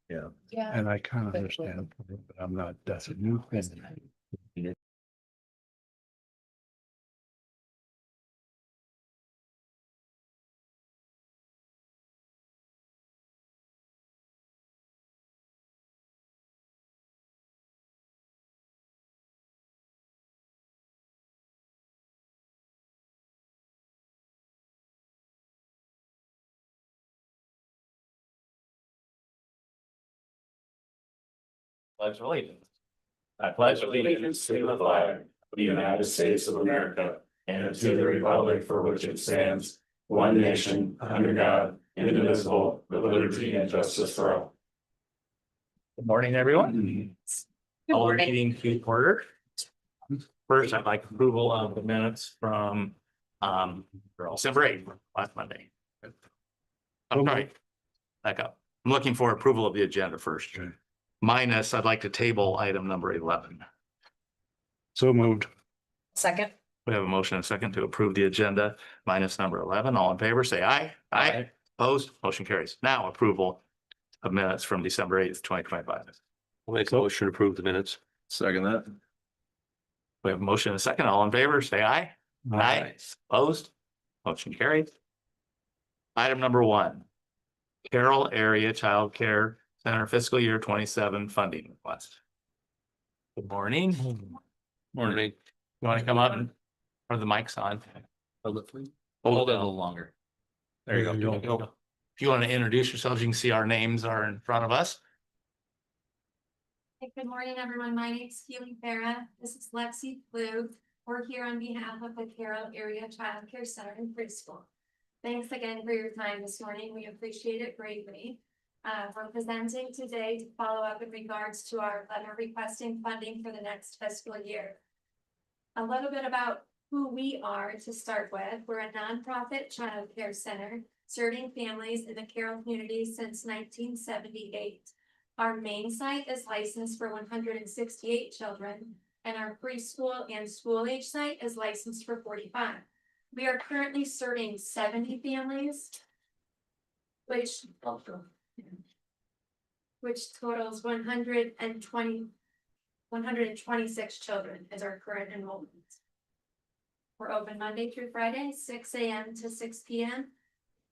Yeah. Yeah. And I kind of understand, but I'm not, that's a new thing. Pledge allegiance. I pledge allegiance to the flag of the United States of America and to the republic for which it stands, one nation, under God, indivisible, with liberty and justice for all. Good morning, everyone. All meeting to order. First, I'd like approval of the minutes from December 8th, last Monday. I'm sorry. Back up. I'm looking for approval of the agenda first. Okay. Minus, I'd like to table item number 11. So moved. Second. We have a motion and a second to approve the agenda minus number 11. All in favor, say aye. Aye. Opposed, motion carries. Now approval of minutes from December 8th, 2025. I'll make a motion to approve the minutes. Second that. We have a motion and a second. All in favor, say aye. Aye. Opposed, motion carries. Item number 1. Carroll Area Child Care Center Fiscal Year 27 funding request. Good morning. Morning. You want to come up and are the mics on? Hold it, please. Hold it it a little longer. There you go. If you want to introduce yourselves, you can see our names are in front of us. Hey, good morning, everyone. My name is Keely Farah. This is Lexi Flew. We're here on behalf of the Carroll Area Child Care Center and Preschool. Thanks again for your time this morning. We appreciate it greatly. We're presenting today to follow up in regards to our letter requesting funding for the next fiscal year. A little bit about who we are to start with. We're a nonprofit child care center serving families in the Carroll community since 1978. Our main site is licensed for 168 children, and our preschool and school age site is licensed for 45. We are currently serving 70 families, which totals 126 children is our current enrollment. We're open Monday through Friday, 6 a.m. to 6 p.m.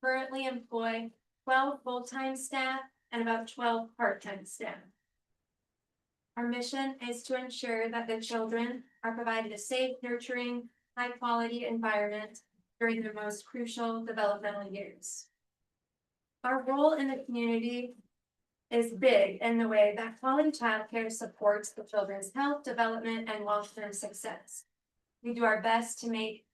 Currently employ 12 full-time staff and about 12 part-time staff. Our mission is to ensure that the children are provided a safe, nurturing, high-quality environment during their most crucial developmental years. Our role in the community is big in the way that quality childcare supports the children's health, development, and long-term success. We do our best to make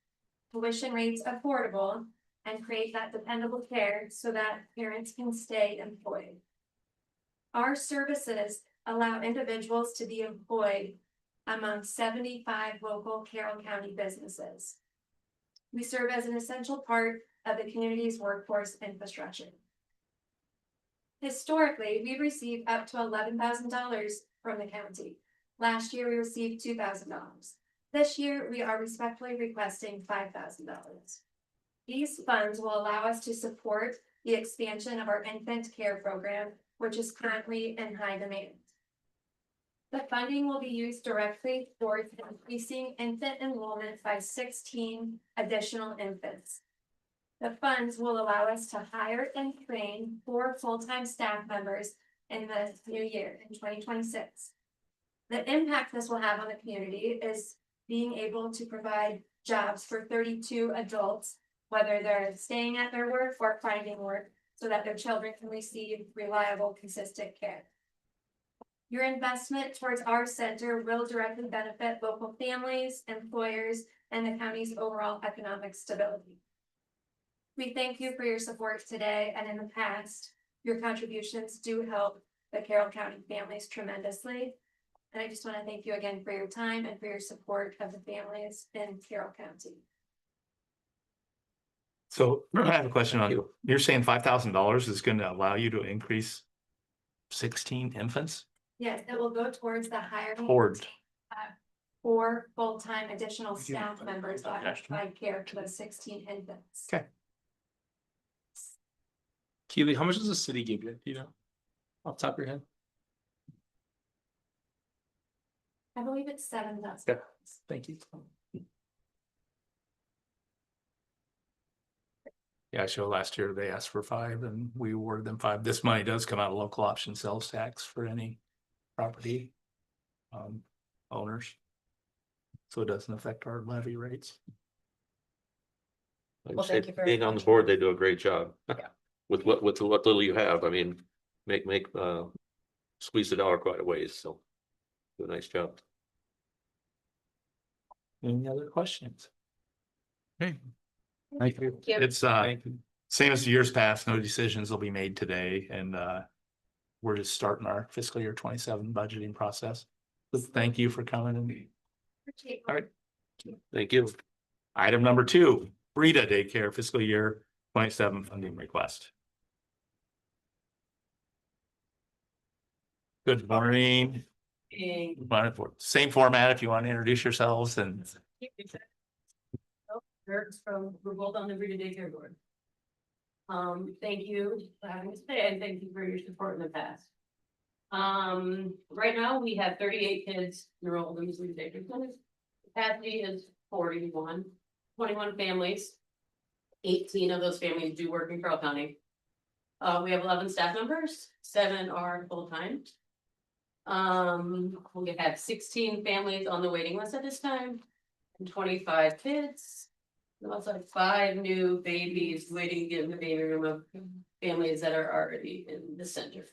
tuition rates affordable and create that dependable care so that parents can stay employed. Our services allow individuals to be employed among 75 local Carroll County businesses. We serve as an essential part of the community's workforce infrastructure. Historically, we received up to $11,000 from the county. Last year, we received $2,000. This year, we are respectfully requesting $5,000. These funds will allow us to support the expansion of our infant care program, which is currently in high demand. The funding will be used directly towards increasing infant enrollment by 16 additional infants. The funds will allow us to hire and train 4 full-time staff members in the new year in 2026. The impact this will have on the community is being able to provide jobs for 32 adults, whether they're staying at their work or finding work, so that their children can receive reliable, consistent care. Your investment towards our center will directly benefit local families, employers, and the county's overall economic stability. We thank you for your support today and in the past. Your contributions do help the Carroll County families tremendously. And I just want to thank you again for your time and for your support of the families in Carroll County. So I have a question on you. You're saying $5,000 is going to allow you to increase 16 infants? Yes, it will go towards the hiring. Toward. 4 full-time additional staff members that provide care to those 16 infants. Okay. Keely, how much does the city give you? Do you know? Off the top of your head? I believe it's $7,000. Yeah. Thank you. Yeah, I show last year they asked for 5 and we awarded them 5. This money does come out of local option sales tax for any property owners. So it doesn't affect our levy rates. Like I Well, thank said, you very being on the much. board, they do a great job. Yeah. With what little you have, I mean, squeeze the dollar quite a ways, so. Do a nice job. Any other questions? Thank you. Thank you. It's same as the years past, no decisions will be made today and we're just starting our fiscal year 27 budgeting process. But thank you for coming and all right. Thank you. Item number 2, Brita Daycare fiscal year 27 funding request. Good morning. Same format if you want to introduce yourselves and Kurtz from, we're both on the Brita Daycare Board. Thank you for having us today and thank you for your support in the past. Right now we have 38 kids enrolled in the Brita Daycare Center. Capacity is 41, 21 families. 18 of those families do work in Carroll County. We have 11 staff members, 7 are full-time. We have 16 families on the waiting list at this time and 25 kids. We also have 5 new babies waiting to get in the baby room of families that are already in the center.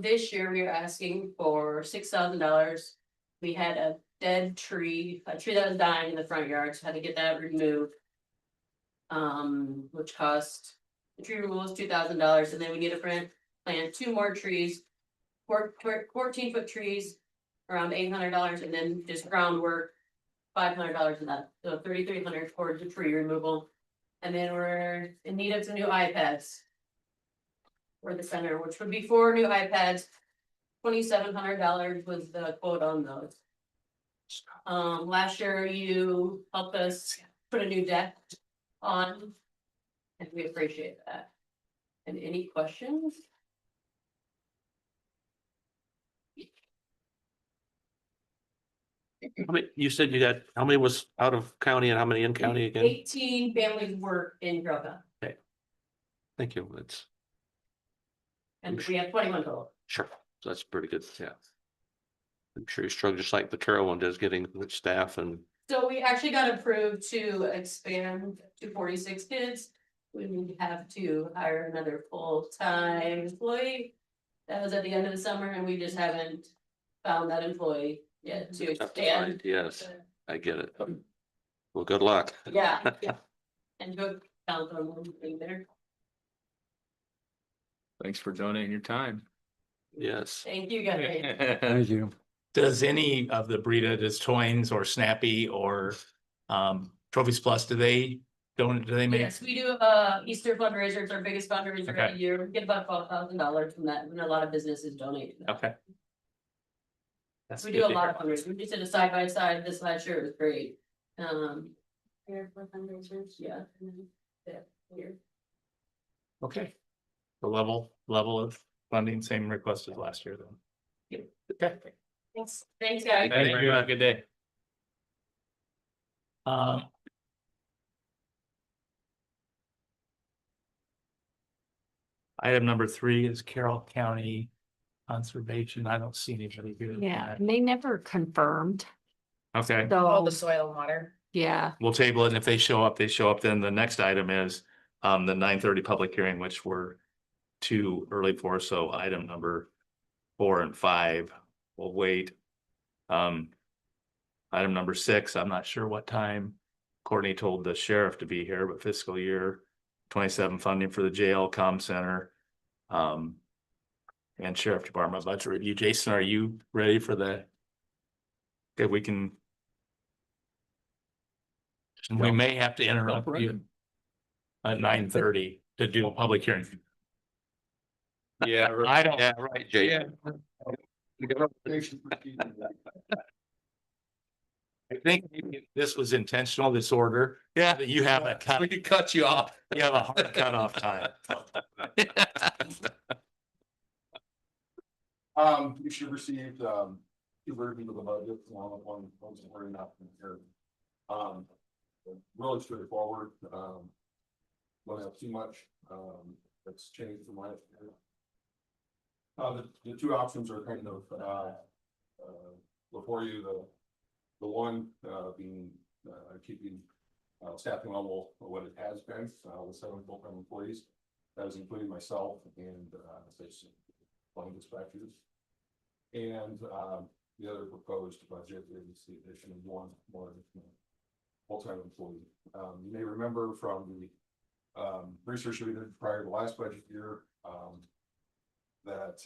This year we are asking for $6,000. We had a dead tree, a tree that was dying in the front yard, so had to get that removed. Which cost, the tree removal is $2,000, and then we need to plant 2 more trees. 14-foot trees, around $800, and then just groundwork, $500 of that, so $3,300 towards the tree removal. And then we're in need of some new iPads for the center, which would be 4 new iPads. $2,700 was the quote on those. Last year you helped us put a new deck on, and we appreciate that. And any questions? You said you got, how many was out of county and how many in county again? 18 families work in Carroll County, Thank you, that's, and we have 21 total. sure, so that's pretty good, yeah. I'm sure you struggle just like the Carroll one does, getting with staff and, So we actually got approved to expand to 46 kids. We would have to hire another full-time employee. That was at the end of the summer and we just haven't found that employee yet to Tough to expand. find, yes, I get it. Well, good luck. Yeah, yeah. And go count on one thing there. Thanks for donating your time. Yes, Thank you guys. Thank you. does any of the Brita, does Toynes or Snappy or Trophies Plus, do they make? Yes, we do Easter fundraiser. It's our biggest fundraiser Okay. of the year. We get about $12,000 from that, and a lot of businesses donate to that. Okay. That's We good do a to lot hear. of fundraisers. We just did a side by side this last year. It was great. Fundraisers, yeah. Here. Okay. The level of funding, same request as last year then. Yep. Okay. Thanks, guys. Thank you. Have a good day. Item number 3 is Carroll County Conservation. I don't see anybody here. Yeah, and they never confirmed, Okay, All the so, soil and water. yeah, we'll table it. And if they show up, they show up. Then the next item is the 9:30 public hearing, which we're too early for. So item number 4 and 5 will wait. Item number 6, I'm not sure what time Courtney told the sheriff to be here, but fiscal year 27 funding for the jail comm center. And sheriff department budget review. Jason, are you ready for the? Okay, we can. We may have to interrupt you at 9:30 to do a public hearing. yeah, I don't. yeah, right, Jay. I think maybe this was intentional, this order. Yeah. That you have a cut. We could cut you off. You have a hard cutoff time. You should have received, two versions of the budget, one's already not here. Really straightforward, don't have too much, that's changed from last year. The two options are kind of, before you, the one, being, keeping, staffing level what it has been, with 7 full-time employees. That is including myself and, line dispatchers. And, the other proposed budget is the addition of one more full-time employee. You may remember from the, research we did prior to the last budget year, that,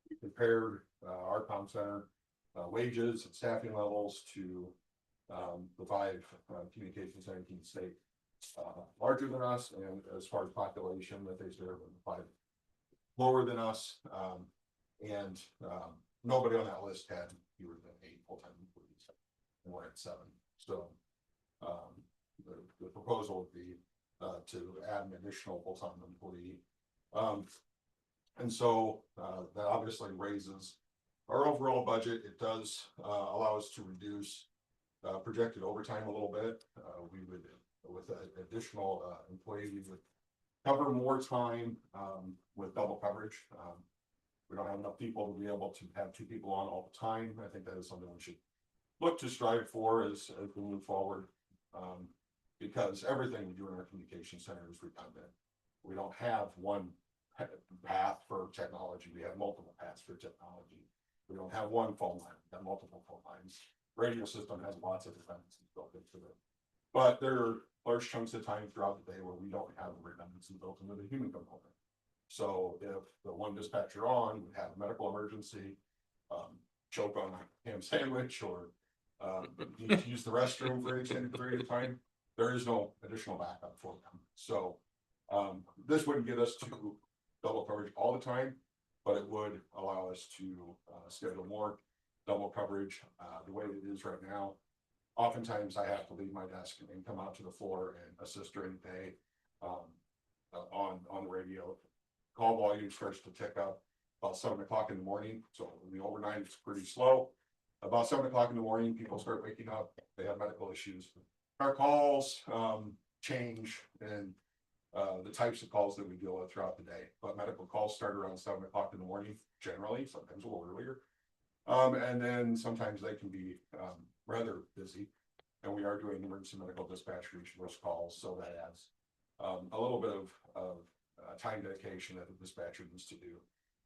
we compared, our comm center, wages and staffing levels to, the 5, communication centers in the state, larger than us, and as far as population that they serve, and 5 lower than us, and nobody on that list had fewer than 8 full-time employees, and we're at 7. So the proposal would be to add an additional full-time employee, and so that obviously raises our overall budget. It does allow us to reduce projected overtime a little bit. We would, with an additional employee, we would cover more time with double coverage. We don't have enough people to be able to have 2 people on all the time. I think that is something we should look to strive for as we move forward. Because everything we do in our communication center is redundant. We don't have one path for technology. We have multiple paths for technology. We don't have one phone line. We have multiple phone lines. Radio system has lots of redundancies built into it. But there are large chunks of time throughout the day where we don't have a redundancy built into the human component. So if the one dispatcher on would have a medical emergency, choke on a ham sandwich, or need to use the restroom for an extended period of time, there is no additional backup for them. So this wouldn't get us to double coverage all the time, but it would allow us to schedule more double coverage. The way it is right now, oftentimes I have to leave my desk and come out to the floor and assist during the day on the radio. Call volume starts to tick up about 7 o'clock in the morning. So the overnight is pretty slow. About 7 o'clock in the morning, people start waking up. They have medical issues. Our calls change, and the types of calls that we deal with throughout the day. But medical calls start around 7 o'clock in the morning, generally, sometimes a little earlier. And then sometimes they can be rather busy. And we are doing emergency medical dispatch for each of those calls. So that adds a little bit of time dedication that the dispatcher needs to do.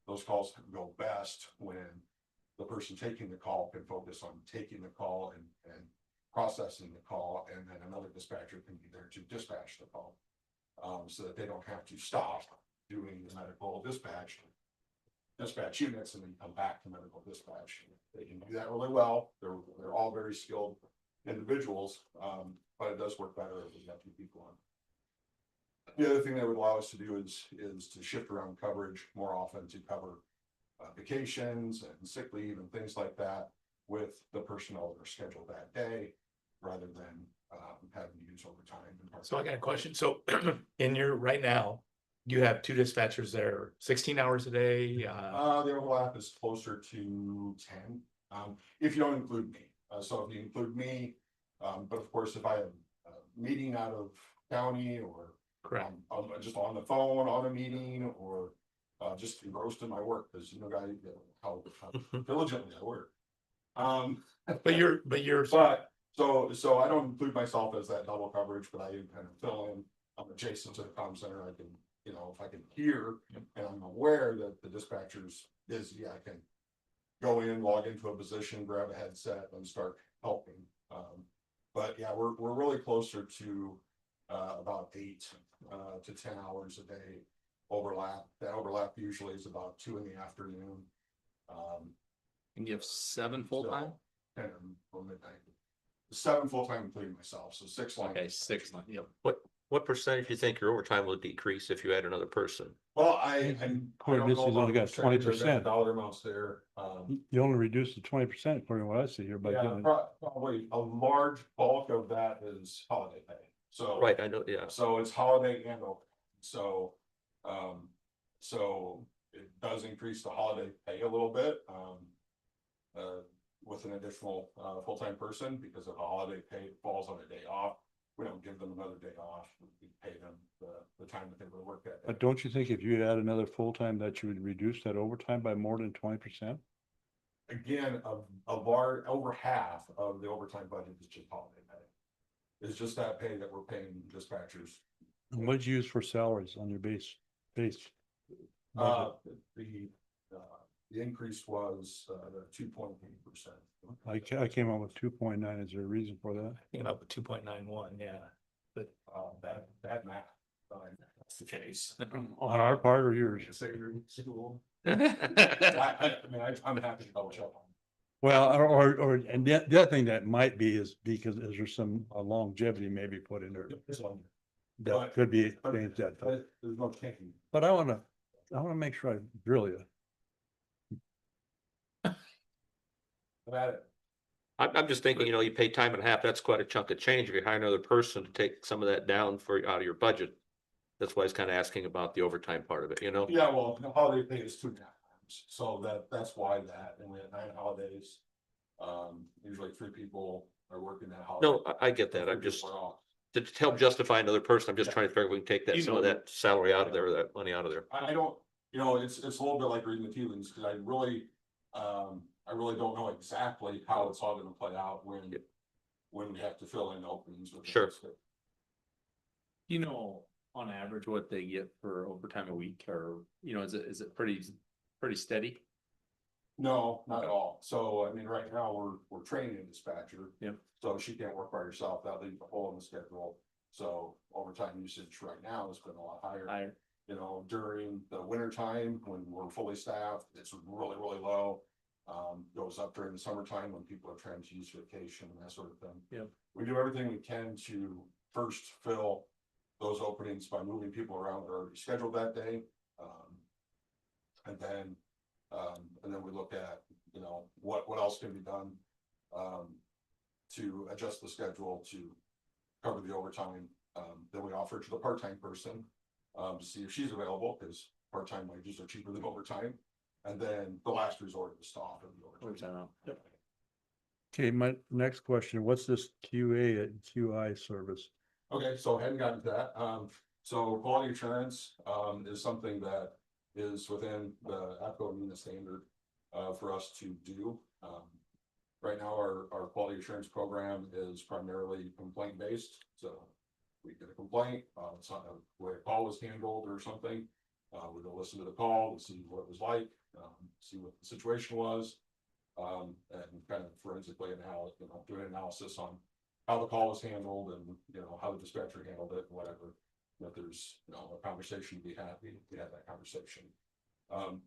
Those calls can go best when the person taking the call can focus on taking the call and processing the call, and then another dispatcher can be there to dispatch the call, so that they don't have to stop doing the medical dispatch units and then come back to medical dispatch. They can do that really well. They're all very skilled individuals, but it does work better if we have 2 people on. The other thing that would allow us to do is to shift around coverage more often to cover vacations and sick leave and things like that with the personnel that are scheduled that day, rather than having to use overtime. So I got a question. So in your right now, you have 2 dispatchers there, 16 hours a day. The overlap is closer to 10, if you don't include me. So if you include me, but of course, if I have a meeting out of county, or Correct. I'm just on the phone on a meeting, or just engrossed in my work, because you know, guys, how diligently I work. So I don't include myself as that double coverage, but I kind of fill in. I'm adjacent to the comm center. I can, you know, if I can hear and I'm aware that the dispatcher's busy, I can go in, log into a position, grab a headset, and start helping. But yeah, we're really closer to about 8 to 10 hours a day overlap. That overlap usually is about 2 in the afternoon. And you have 7 full-time? 10 or midnight. 7 full-time, including myself, so 6 lines. Okay, 6, yep. What percentage do you think your overtime will decrease if you add another person? Well, According to this, he's only got 20%. Dollar amounts there. You only reduced to 20% according to what I see here by Yeah, doing. probably a large bulk of that is holiday pay. So. Right, I know, yeah. So it's holiday and open. So, so it does does increase the holiday pay a little bit, with an additional, full-time person, because if a holiday pay falls on a day off, we don't give them another day off, we pay them the time that they would work that day. But don't you think if you add another full-time that you would reduce that overtime by more than 20%? Again, over half of the overtime budget is just holiday pay. It's just that pay that we're paying dispatchers. And what did you use for salaries on your base? Uh, budget? the increase was, 2.8%. I came up with 2.9. Is there a reason for that? Came up with 2.91, yeah. Bad math. That's the case. On our part or yours? I mean, I'm happy to double check. Well, and the other thing that might be is because there's some longevity maybe put in there. So that could be changed that. But there's no change. But I wanna make sure I drill you. About it. I'm just thinking, you know, you pay time and a half, that's quite a chunk of change. If you hire another person to take some of that down out of your budget. That's why I was kind of asking about the overtime part of it, you know? Yeah, well, the holiday pay is 2.5 times, so that's why that, and we had 9 holidays. Usually 3 people are working that holiday. No, I get that. I'm just, We're off. to help justify another person, I'm just Yeah. trying to figure if we can take that, You some of know- that salary out of there, or that money out of there. I don't, you know, it's a little bit like reading the tea leaves, because I really don't know exactly how it's all gonna play out Yep. when we have to fill in openings. with the Sure. state. You know, on average, what they get for overtime a week, or, you know, is it pretty steady? No, not at all. So, I mean, right now, we're training a dispatcher. Yep. So she can't work by herself. That leaves a hole in the schedule. So overtime usage right now has been a lot higher. You know, during the winter time, when we're fully staffed, it's really, really low. Goes up during the summertime when people are trying to use vacation and that sort of thing. Yep. We do everything we can to first fill those openings by moving people around that are already scheduled that day. And then we look at, you know, what else can be done, to adjust the schedule to cover the overtime. Then we offer it to the part-time person, to see if she's available, because part-time wages are cheaper than overtime. And then the last resort is to offer the overtime. Okay, my next question, what's this QA and QI service? Okay, so I hadn't gotten to that. So quality assurance, is something that is within the APCO MENA standard, for us to do. Right now, our quality assurance program is primarily complaint based, so we get a complaint, it's not the way a call was handled or something. We go listen to the call, to see what it was like, see what the situation was. And kind of forensically do an analysis on how the call was handled and, you know, how the dispatcher handled it and whatever. If there's, you know, a conversation to be had, we had that conversation.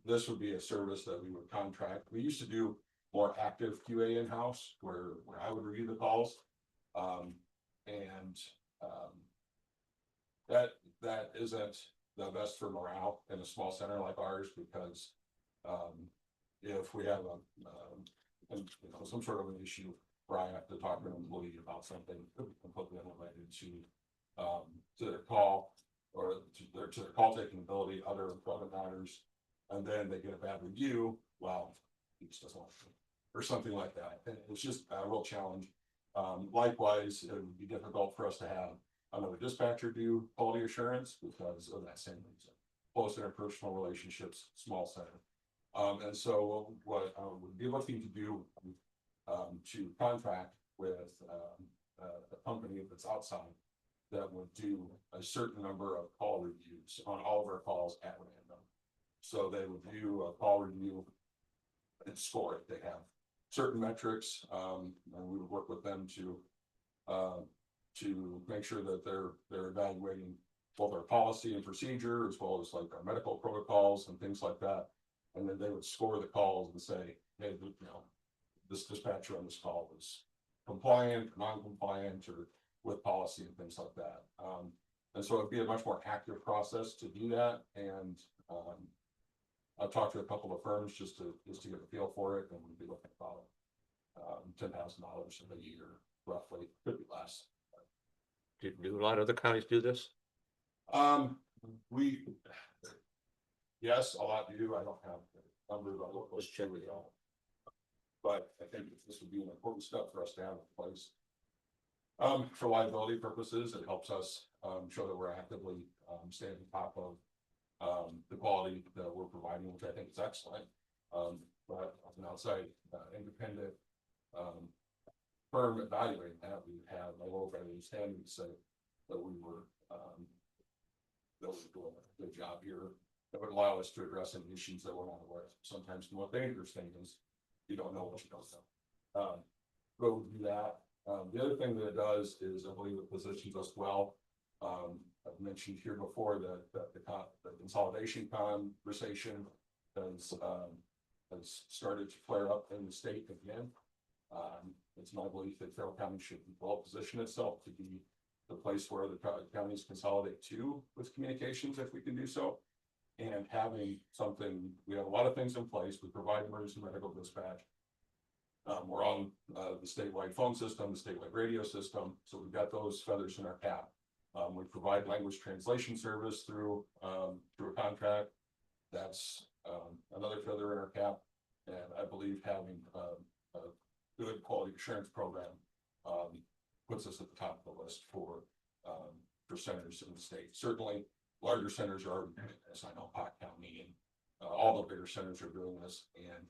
This would be a service that we would contract. We used to do more active QA in-house where I would review the calls. That isn't the best for morale in a small center like ours, because if we have some sort of an issue where I have to talk to an employee about something completely unrelated to their call or to their call taking ability, other matters, and then they get a bad review, well, he just doesn't want to, or something like that. And it's just a real challenge. Likewise, it would be difficult for us to have another dispatcher do quality assurance because of that same reason. Close interpersonal relationships, small center. And so what I would be looking to do, to contract with a company that's outside that would do a certain number of call reviews on all of our calls at random. So they would do a call review and score it. They have certain metrics, and we would work with them to make sure that they're evaluating both our policy and procedure, as well as like our medical protocols and things like that. And then they would score the calls and say, hey, you know, this dispatcher on this call was compliant, non-compliant, or with policy and things like that. And so it'd be a much more active process to do that. And I've talked to a couple of firms just to get a feel for it, and we'd be looking about $10,000 a year, roughly, could be less. Do a lot of other counties do this? Yes, a lot do. I don't have the numbers on what those generally are. But I think this would be an important step for us to have in place. For liability purposes, it helps us, show that we're actively, staying on top of, the quality that we're providing, which I think is excellent. But as an outside, independent, firm evaluating that, we have a little bit of standing say that we were, doing a good job here. That would allow us to address any issues that we're not aware of. Sometimes the most dangerous thing is you don't know what you don't know. Go do that. The other thing that it does is I believe it positions us well. I've mentioned here before that the consolidation conversation has started to flare up in the state again. It's my belief that Carroll County should well position itself to be the place where the counties consolidate to with communications if we can do so. And having something, we have a lot of things in place. We provide emergency medical dispatch. We're on the statewide phone system, the statewide radio system, so we've got those feathers in our cap. We provide language translation service through a contract. That's another feather in our cap, and I believe having a good quality assurance program puts us at the top of the list for centers in the state. Certainly, larger centers are, as I know, Pot County and all the bigger centers are doing this, and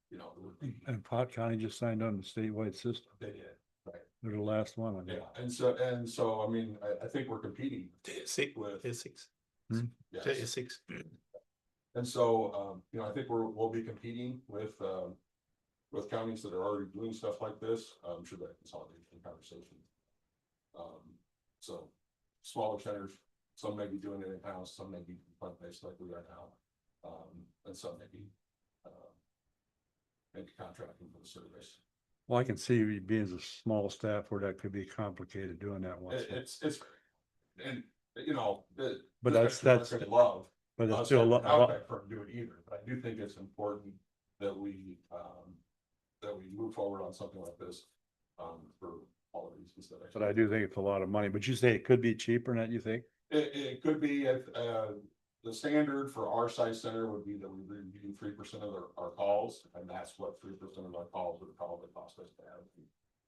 you know, it would be. And Pot County just signed on the statewide system. They did, right? They're the last one. I think. Yeah, and so, I mean, I think we're competing with. Essex. Hmm? Yes. Essex. And so, you know, I think we'll be competing with counties that are already doing stuff like this, should that consolidation conversation. So smaller centers, some may be doing it in-house, some may be plant-based like we are now. And some may be maybe contracting for the service. Well, I can see you being as a small staff where that could be complicated doing that once. It's, and, you know, But that's love. but it's us still a having lot. an outside firm do it either, but I do think it's important that we move forward on something like this, for all of these instead of. But I do think it's a lot of money. But you say it could be cheaper than that, you think? It could be, the standard for our size center would be that we review 3% of our calls, and that's what 3% of our calls would probably cost us to have.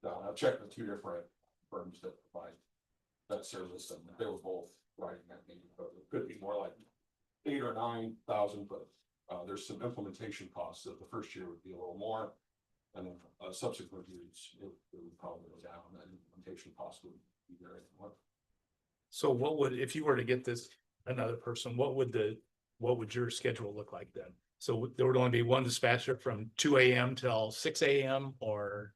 Now, I've checked with two different firms that provide that service, and they were both right in that neighborhood. But it could be more like 8,000 or 9,000, but there's some implementation costs that the first year would be a little more. And then subsequent years, it would probably go down, and implementation costs would be very much. So what would, if you were to get this, another person, what would your schedule look like then? So there would only be one dispatcher from 2 AM till 6 AM or?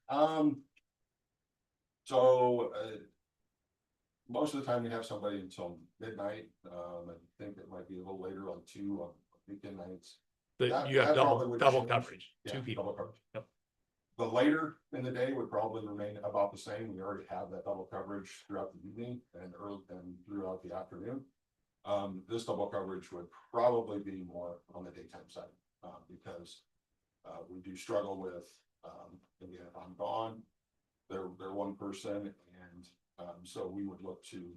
Most of the time you have somebody until midnight. I think it might be a little later on 2 on weekend nights. But you have that probably would double change. coverage, Yeah, two people. double coverage. Yep. The later in the day would probably remain about the same. We already have that double coverage throughout the evening and early and throughout the afternoon. This double coverage would probably be more on the daytime side, because we do struggle with, again, if I'm gone, they're one person, and so we would look to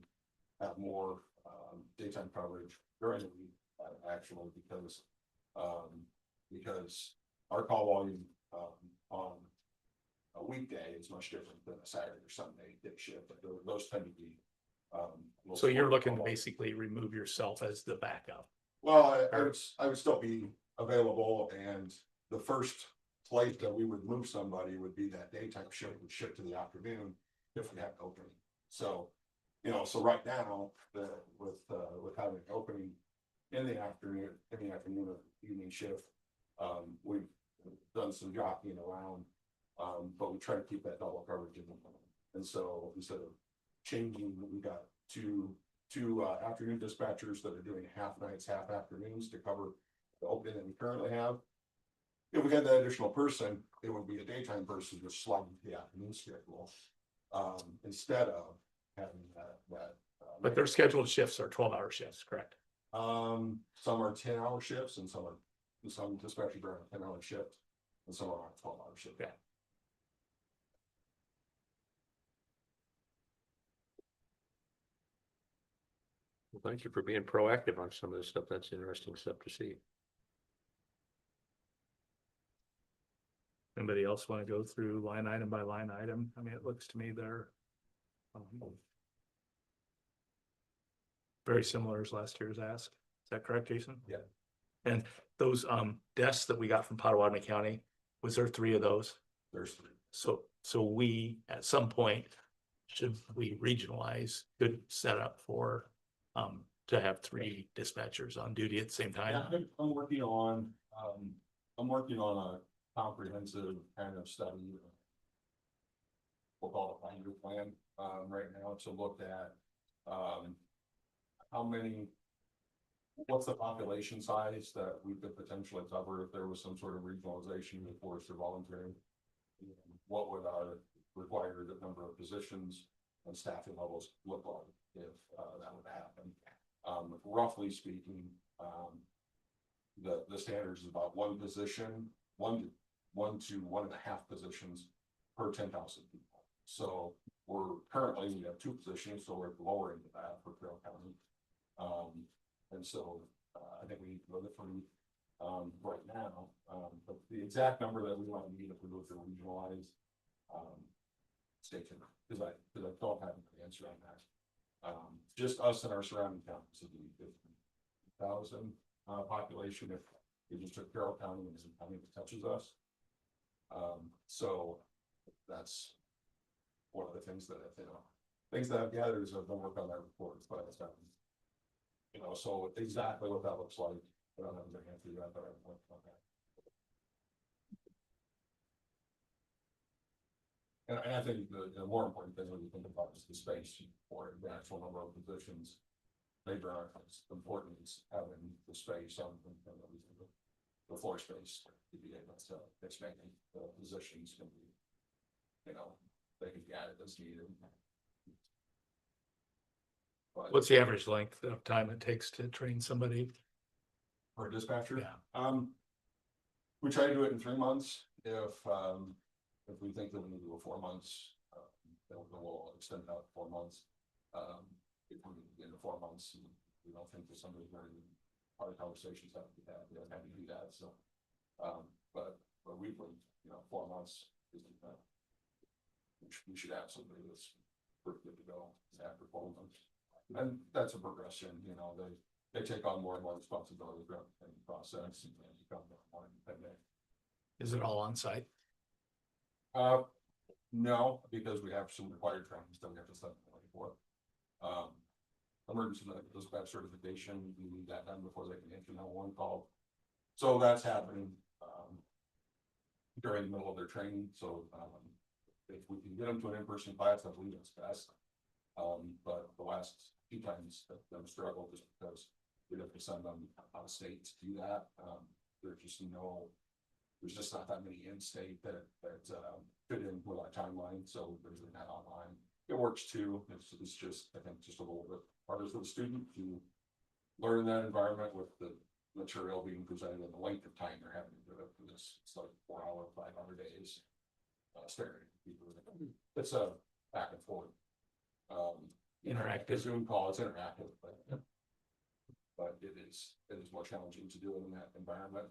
have more daytime coverage during the week, actually, because our call volume on a weekday is much different than a Saturday or Sunday day shift. But those tend to be. So you're looking to basically remove yourself as the backup. Well, I would still be available, and the first place that we would move somebody would be that daytime shift would shift to the afternoon if we have an opening. So, you know, so right now, with having an opening in the afternoon or evening shift, we've done some jockeying around, but we try to keep that double coverage in. And so instead of changing, we got two afternoon dispatchers that are doing half nights, half afternoons to cover the opening that we currently have. If we had that additional person, it would be a daytime person just slugging the afternoon schedule, instead of having that. But their scheduled shifts are 12-hour shifts, correct? Some are 10-hour shifts, and some dispatchers are on a 10-hour shift, and some are on a 12-hour shift. Yeah. Well, thank you for being proactive on some of this stuff. That's interesting stuff to see. Anybody else want to go through line item by line item? I mean, it looks to me they're very similar as last year's ask. Is that correct, Jason? Yeah. And those desks that we got from Potawatomi County, was there 3 of those? There's 3. So we, at some point, should we regionalize, good setup for to have 3 dispatchers on duty at the same time? Yeah, I'm working on a comprehensive kind of study. We'll call it a 5-year plan, right now to look at, what's the population size that we could potentially cover if there was some sort of regionalization of forest or voluntary? What would our required number of positions and staffing levels look like if that would happen? Roughly speaking, the standards is about 1 position, 1 to 1.5 positions per 10,000 people. So we have 2 positions, so we're lower into that for Carroll County. And so I think we need to go to 3 right now. But the exact number that we might need if we look to regionalize, stay tuned, because I don't have an answer on that. Just us and our surrounding counties would be 50,000 population if we just took Carroll County and it's a county that touches us. So that's one of the things that I've gathered as I've been working on that report, but it's so exactly what that looks like. I don't have an answer yet, but I'm working on that. And I think the more important thing when you think about is the space or the actual number of positions. Maybe aren't as important as having the space on the floor space to be able to expand the positions can be, they can be added as needed. But What's the average length of time it takes to train somebody? for a dispatcher, Yeah. we try to do it in 3 months. If we think that we need to go 4 months, then we'll extend it out to 4 months. If we get into 4 months, we don't think that somebody's very hard conversations have to be had. We don't have to do that. So, but we would, 4 months is we should have somebody that's pretty good to go after 4 months. And that's a progression, they take on more and more responsibility throughout the process and then become more independent. Is it all on site? No, because we have some required trainings that we have to study for. Emergency medical dispatch certification, we need that done before they can enter 911 call. So that's happening during the middle of their training. So if we can get them to an in-person class, I believe that's best. But the last few times that I've struggled just because we have to send them out of state to do that. There's just not that many in-state that fit in with our timeline. So there's that online. It works too. It's just, I think, just a little bit harder for the student to learn that environment with the material being presented and the length of time they're having to do it for this. It's like 4 hour, 5 hour days. Staring at people. It's a back and forth. Interactive Zoom call, it's interactive, but it is more challenging to do it in that environment.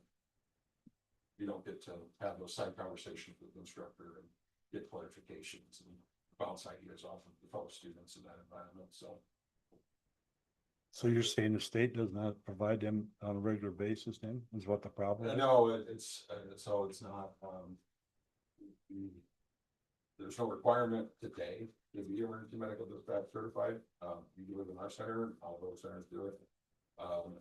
You don't get to have those side conversations with the instructor and get clarifications and bounce ideas off of the fellow students in that environment. So you're saying the state does not provide them on a regular basis then, is what the problem is? No, it's not, there's no requirement today to be emergency medical dispatch certified. You do it in our center, all those centers do it.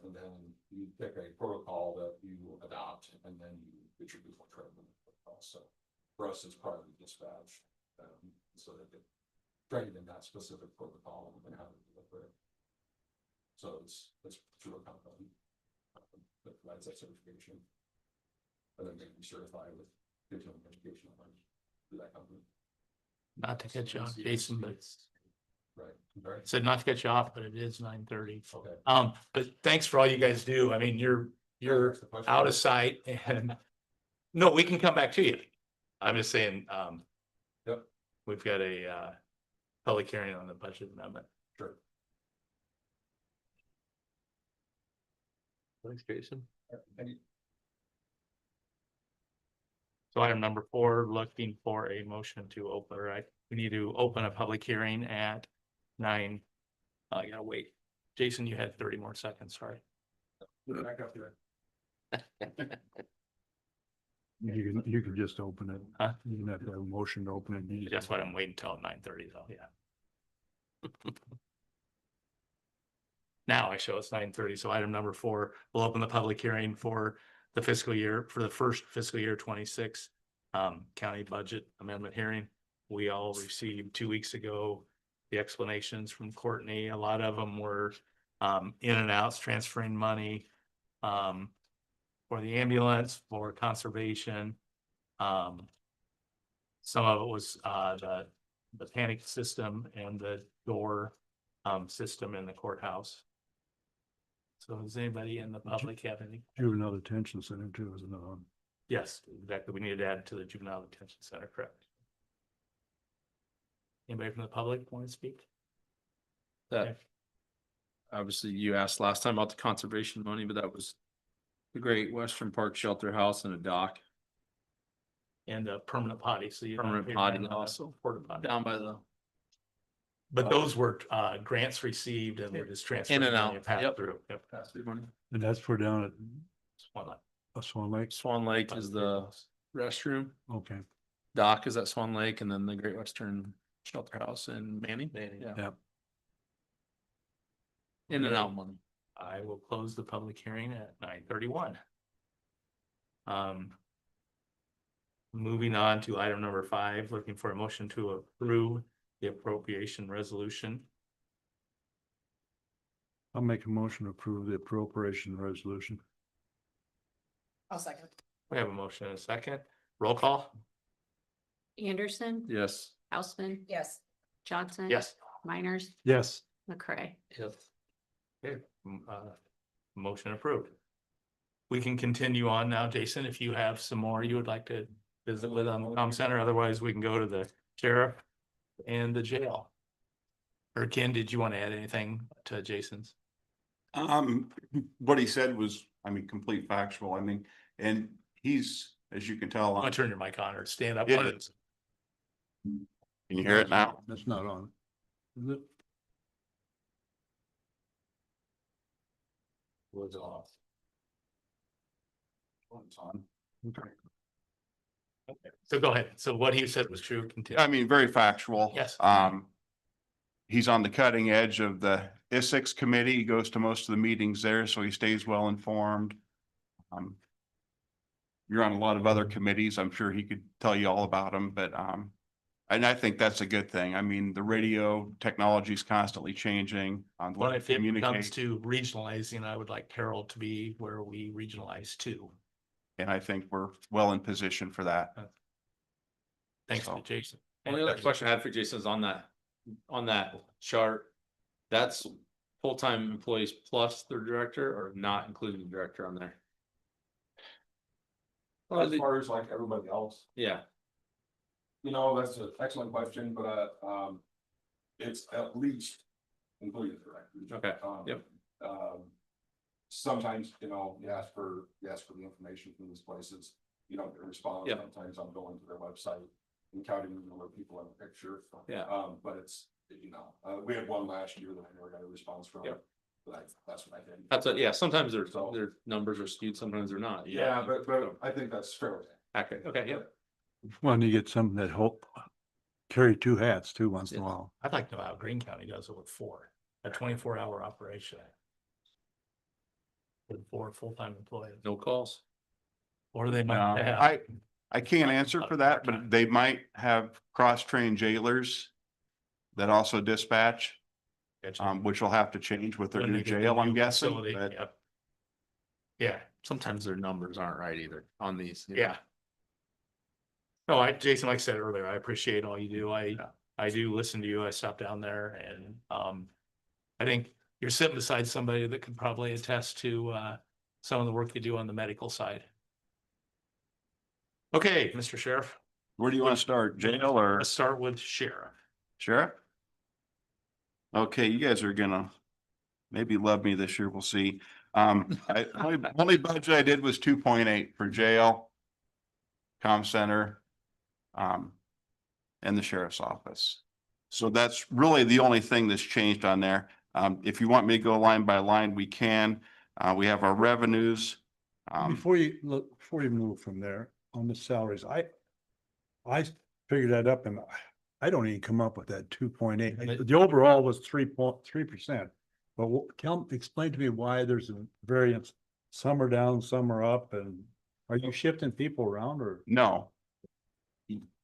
And then you pick a protocol that you adopt and then you get your people trained. So for us, it's part of the dispatch. So they get trained in that specific protocol and how to deliver it. So it's through a company that provides that certification. And then they can be certified with continuing education through that company. Not to cut you off, Jason, but Right. said not to cut you off, but it is 9:30. Okay. But thanks for all you guys do. I mean, you're out of sight and no, we can come back to you. I'm just saying, Yep. We've got a public hearing on the budget amendment. Sure. Thanks, Jason. So item number 4, looking for a motion to open, right? We need to open a public hearing at 9. I gotta wait. Jason, you had 30 more seconds, sorry. Back up there. You can just open it. Huh? You can have to have a motion to open it. You just- That's why I'm waiting until 9:30 though, yeah. Now I show it's 9:30, so item number 4, we'll open the public hearing for the fiscal year, for the first fiscal year 26 county budget amendment hearing. We all received 2 weeks ago the explanations from Courtney. A lot of them were in and outs, transferring money for the ambulance, for conservation. Some of it was the panic system and the door system in the courthouse. So does anybody in the public have any? Juvenile detention center too is another one. Yes, exactly. We needed to add to the juvenile detention center, correct? Anybody from the public want to speak? That, obviously you asked last time about the conservation money, but that was the Great Western Park Shelter House and a dock And a permanent potty, so you. Permanent potty also. Porta potty. down by the. But those were grants received and were just transferred. In and out. money passed Yep. through. Yep. And that's for down at One line. Swan Lake. Swan Lake is the restroom. Okay. Dock is at Swan Lake, and then the Great Western Shelter House in Manning. Yeah. Yeah. In and out money. I will close the public hearing at 9:31. Moving on to item number 5, looking for a motion to approve the appropriation resolution. I'll make a motion to approve the appropriation resolution. I'll second. We have a motion and a second. Roll call. Anderson, Yes. Houseman, Yes. Johnson. Yes. Miners, Yes. McCray. Yes. Okay, motion approved. We can continue on now, Jason, if you have some more you would like to visit with on the comm center, otherwise we can go to the sheriff and the jail. Or Ken, did you want to add anything to Jason's? What he said was, I mean, complete factual. I mean, and he's, as you can I'm tell, gonna turn your mic on or stand up. Yeah. One of those. can you hear it now? That's not on. Is it? Was off. It's on. Okay. So go ahead. So what he said was true. Continue. I mean, very factual. Yes. He's on the cutting edge of the Essex committee. He goes to most of the meetings there, so he stays well informed. You're on a lot of other committees. I'm sure he could tell you all about them, but, and I think that's a good thing. I mean, the radio technology is constantly changing on Well, what if it comes communicate. to regionalizing, I would like Carroll to be where we regionalize too. And I think we're well in position for that. Thanks So- to Jason. Only other question I had for Jason is on that chart. That's full-time employees plus their director, or not including the director on there? As far as like everybody else, Yeah, you know, that's an excellent question, but, it's at least including the directors. okay, yep. Sometimes, you know, you ask for the information from these places, you don't get a response. Yeah. Sometimes I'm going to their website and counting the number of people in the picture. Yeah. But it's, you know, we had one last year that I never got a response from. Yep. But that's what I did. That's it, yeah, sometimes their numbers are skewed, sometimes they're not. Yeah, but I think that's fair. Accurate, okay, yep. Well, and you get some that hope carry 2 hats too once in a while. I'd like to know how Greene County does it with 4, a 24-hour operation. With 4 full-time employees, No calls. or they No, might have. I can't answer for that, but they might have cross-trained jailers that also dispatch, which will have to change with their When new they get the jail, I'm new guessing. facility, But yep. Yeah, Sometimes their numbers aren't right either on these. yeah. No, Jason, like I said earlier, I appreciate all you do. I do listen to you. I stop down there and, I think you're sitting beside somebody that could probably attest to, some of the work you do on the medical side. Okay, Mr. Sheriff, where do you want to start? Jail or let's start with sheriff. sheriff? Okay, you guys are gonna maybe love me this year. We'll see. Only budget I did was 2.8 for jail, comm center, and the sheriff's office. So that's really the only thing that's changed on there. If you want me to go line by line, we can. We have our revenues. Before you look, before you move from there on the salaries, I figured that up and I don't even come up with that 2.8. The overall was 3.3%. But explain to me why there's a variance. Some are down, some are up, and are you shifting people around or? No.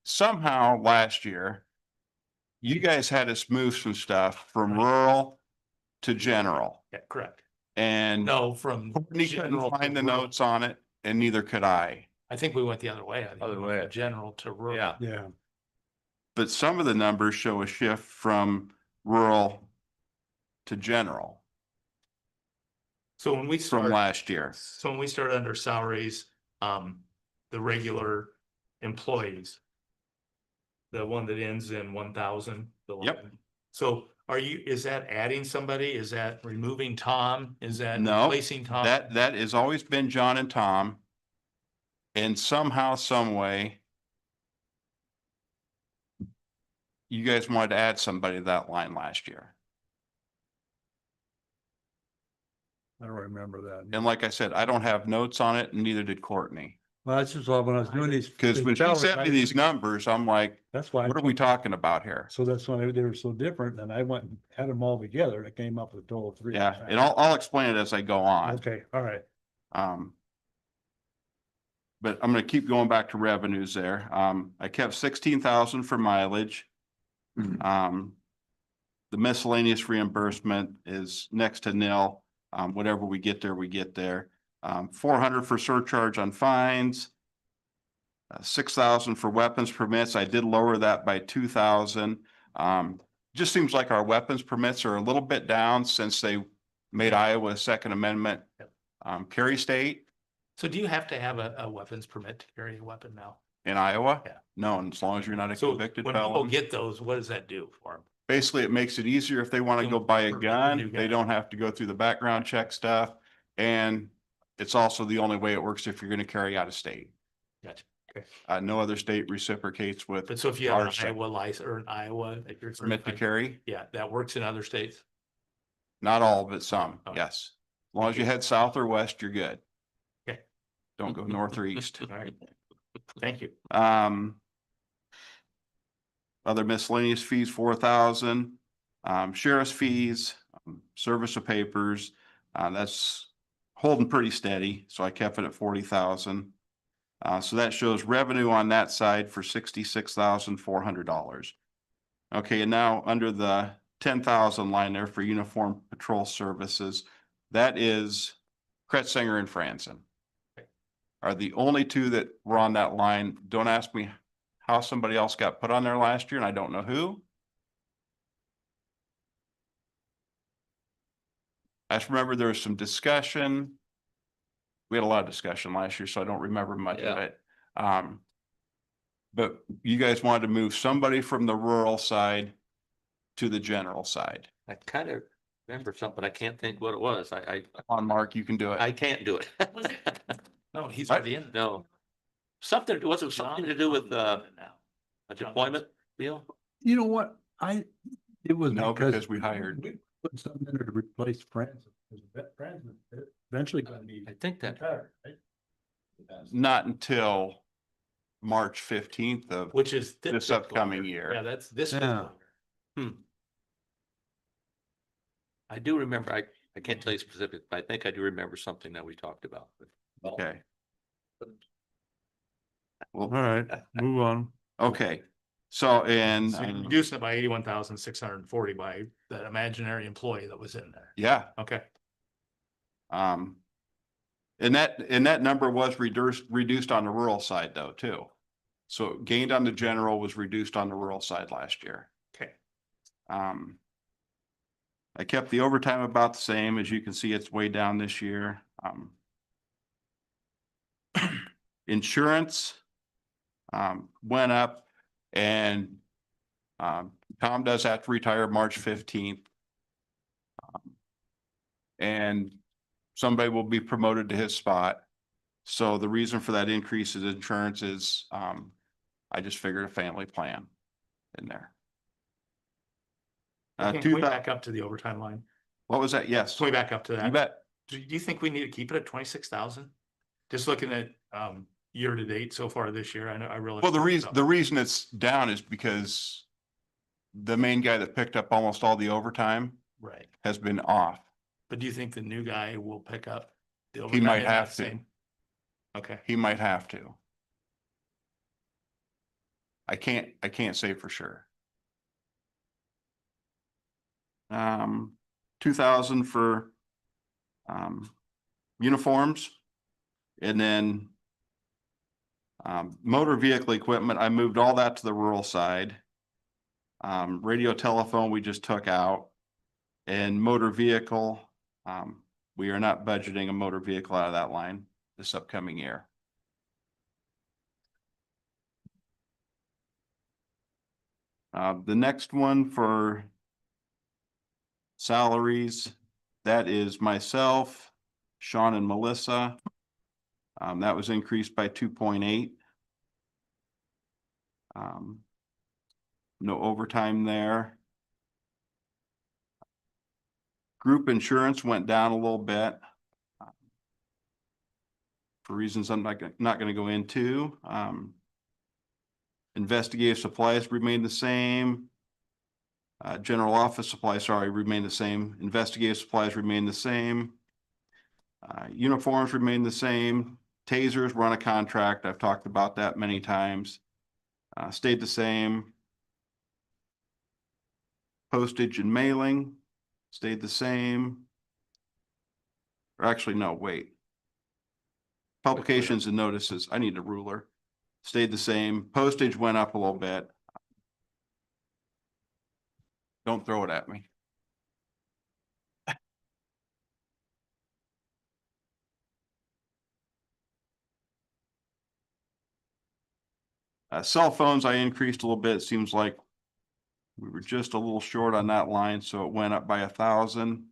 Somehow last year, you guys had us move some stuff from rural to general. Yeah, correct. And No, from Courtney general couldn't to find the rural. notes on it, and neither could I. I think we went the other way. I think we Other went way. from general to rural. Yeah. Yeah, But some of the numbers show a shift from rural to general So when we from start, last year. so when we start under salaries, the regular employees. The one that ends in 1,000. Yep. So is that adding somebody? Is that removing Tom? Is that No, replacing Tom? that has always been John and Tom. And somehow, some way, you guys wanted to add somebody to that line last year. I don't remember that. And like I said, I don't have notes on it, and neither did Courtney. Well, that's just all when I was doing these. Because when she sent me these numbers, I'm like, That's why. what are we talking about here? So that's why they were so different, and I went and had them all together, and it came up with a total of 3%. Yeah, and I'll explain it as I go on. Okay, all right. But I'm gonna keep going back to revenues there. I kept 16,000 for mileage. The miscellaneous reimbursement is next to nil. Whatever we get there, we get there. 400 for surcharge on fines. 6,000 for weapons permits. I did lower that by 2,000. Just seems like our weapons permits are a little bit down since they made Iowa a Second Amendment carry state. So do you have to have a weapons permit to carry a weapon now? In Iowa? Yeah. No, and as long as you're not a So convicted when people felon. get those, what does that do for them? Basically, it makes it easier if they want to go buy a For a new gun, guy. they don't have to go through the background check stuff. And it's also the only way it works if you're gonna carry out of state. Gotcha. Okay. No other state reciprocates with But so if you have an Our state. Iowa license or an Iowa, if you're permit to certified, carry. yeah, that works in other states. Not all, but some, Oh. yes. As long as you head south or west, you're good. Okay. Don't go north or east. All right. Thank you. Other miscellaneous fees, 4,000, sheriff's fees, service of papers, that's holding pretty steady, so I kept it at 40,000. So that shows revenue on that side for $66,400. Okay, and now under the 10,000 line there for uniform patrol services, that is Kretzinger and Franzen. Are the only two that were on that line. Don't ask me how somebody else got put on there last year, and I don't know who. I just remember there was some discussion. We had a lot of discussion last year, so I don't remember much of Yeah. it. But you guys wanted to move somebody from the rural side to the general side. I kind of remember something. I can't think what it was. Come on, Mark, you can do it. I can't do it. No, he's What? already in. No. Something, was it something to do with, a deployment deal? You know what? It was No, because because we hired. we put something in there to replace Francis. Francis is eventually gonna be I think that, retired, right? Not until March 15th of Which is. this upcoming year. Yeah, that's this. Yeah. fiscal year. I do remember, I can't tell you specific, but I think I do remember something that we talked about. Okay. All right, move on. Okay. So, and, So you're reducing it by 81,640 by that imaginary employee that was in there. yeah, Okay. and that number was reduced on the rural side though, too. So gained on the general was reduced on the rural side last year. Okay. I kept the overtime about the same. As you can see, it's way down this year. Insurance went up, and Tom does have to retire March 15th. And somebody will be promoted to his spot. So the reason for that increase in insurance is, I just figured a family plan in there. Can we back up to the overtime line? What was that? Yes, Can we back up to that? you bet. Do you think we need to keep it at 26,000? Just looking at year to date so far this year, I know, I realize. Well, the reason it's down is because the main guy that picked up almost all the overtime Right, has been off. but do you think the new guy will pick up? the He overtime might in have that to. same- Okay, He might have to. I can't say for sure. 2,000 for uniforms. And then motor vehicle equipment, I moved all that to the rural side. Radio telephone, we just took out. And motor vehicle, we are not budgeting a motor vehicle out of that line this upcoming year. The next one for salaries, that is myself, Sean and Melissa. That was increased by 2.8. No overtime there. Group insurance went down a little bit. For reasons I'm not gonna go into. Investigative supplies remain the same. General office supplies, remain the same. Investigative supplies remain the same. Uniforms remain the same. Tasers were on a contract. I've talked about that many times. Stayed the same. Postage and mailing stayed the same. Or actually, no, wait. Publications and notices, I need a ruler. Stayed the same. Postage went up a little bit. Don't throw it at me. Cell phones, I increased a little bit. It seems like we were just a little short on that line, so it went up by 1,000.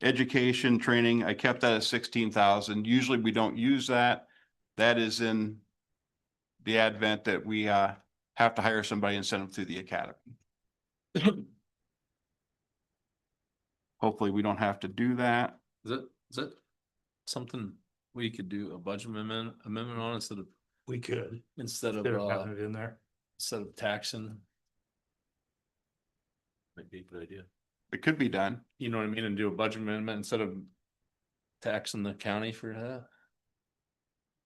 Education training, I kept that at 16,000. Usually we don't use that. That is in the advent that we have to hire somebody and send them through the academy. Hopefully we don't have to do that. Is that something we could do a budget amendment on instead of we could, instead of having it in there. taxing? Might be a good idea. It could be done. You know what I mean? And do a budget amendment instead of taxing the county for that.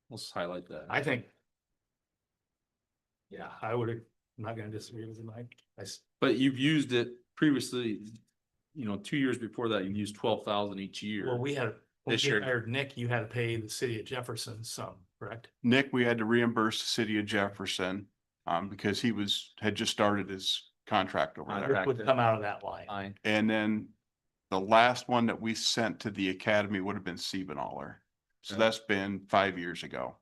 Let's highlight that. I think. Yeah, I'm not gonna disagree with you, Mike. But you've used it previously, 2 years before that, you used 12,000 each year. Well, when This you year. hired Nick, you had to pay the city of Jefferson some, correct? Nick, we had to reimburse the city of Jefferson because he had just started his contract over there. It would come out of that line. Fine. And then the last one that we sent to the academy would have been Siebenaller. So that's been 5 years ago.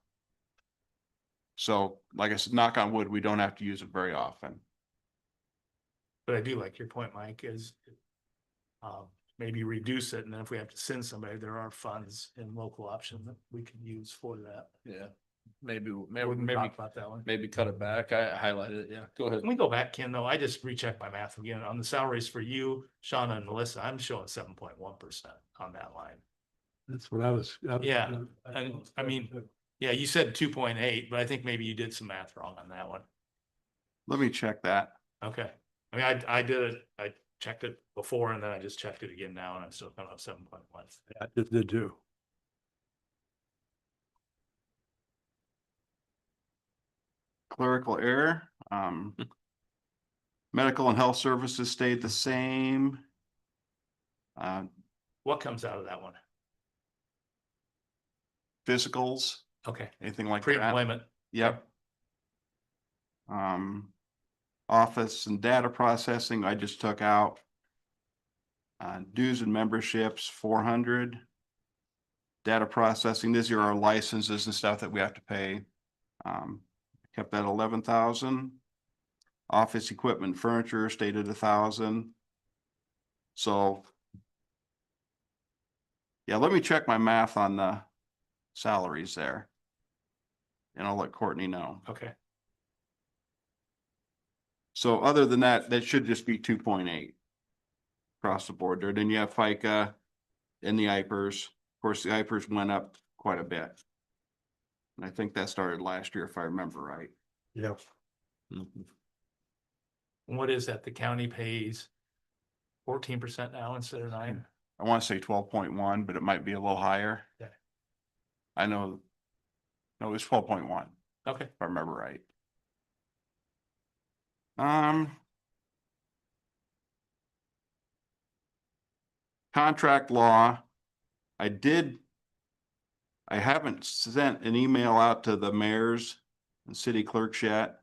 So like I said, knock on wood, we don't have to use it very often. But I do like your point, Mike, is maybe reduce it, and then if we have to send somebody, there are funds in local option that we can use for that. Yeah, maybe Talk about that one. maybe cut it back. I highlighted it. Yeah, go ahead. Can we go back, Ken, though? I just rechecked my math again. On the salaries for you, Shauna and Melissa, I'm showing 7.1% on that line. That's what I was. Yeah, and I mean, yeah, you said 2.8, but I think maybe you did some math wrong on that one. Let me check that. Okay. I mean, I did it, I checked it before and then I just checked it again now and I'm still coming up 7.1. I did too. Clerical error. Medical and health services stayed the same. What comes out of that one? Physicals, Okay, anything like that. pre-employment. Yep. Office and data processing, I just took out. Dues and memberships, 400. Data processing, these are our licenses and stuff that we have to pay. Kept that 11,000. Office equipment, furniture stayed at 1,000. So Yeah, let me check my math on the salaries there. And I'll let Courtney know. Okay. So other than that, that should just be 2.8 across the board there. Then you have FICA and the IPERS. Of course, the IPERS went up quite a bit. And I think that started last year, if I remember right. Yeah. What is that? The county pays 14% now instead of 9%? I want to say 12.1, but it might be a little higher. Okay. I know. No, it's 12.1, Okay. if I remember right. Contract law. I haven't sent an email out to the mayors and city clerks yet.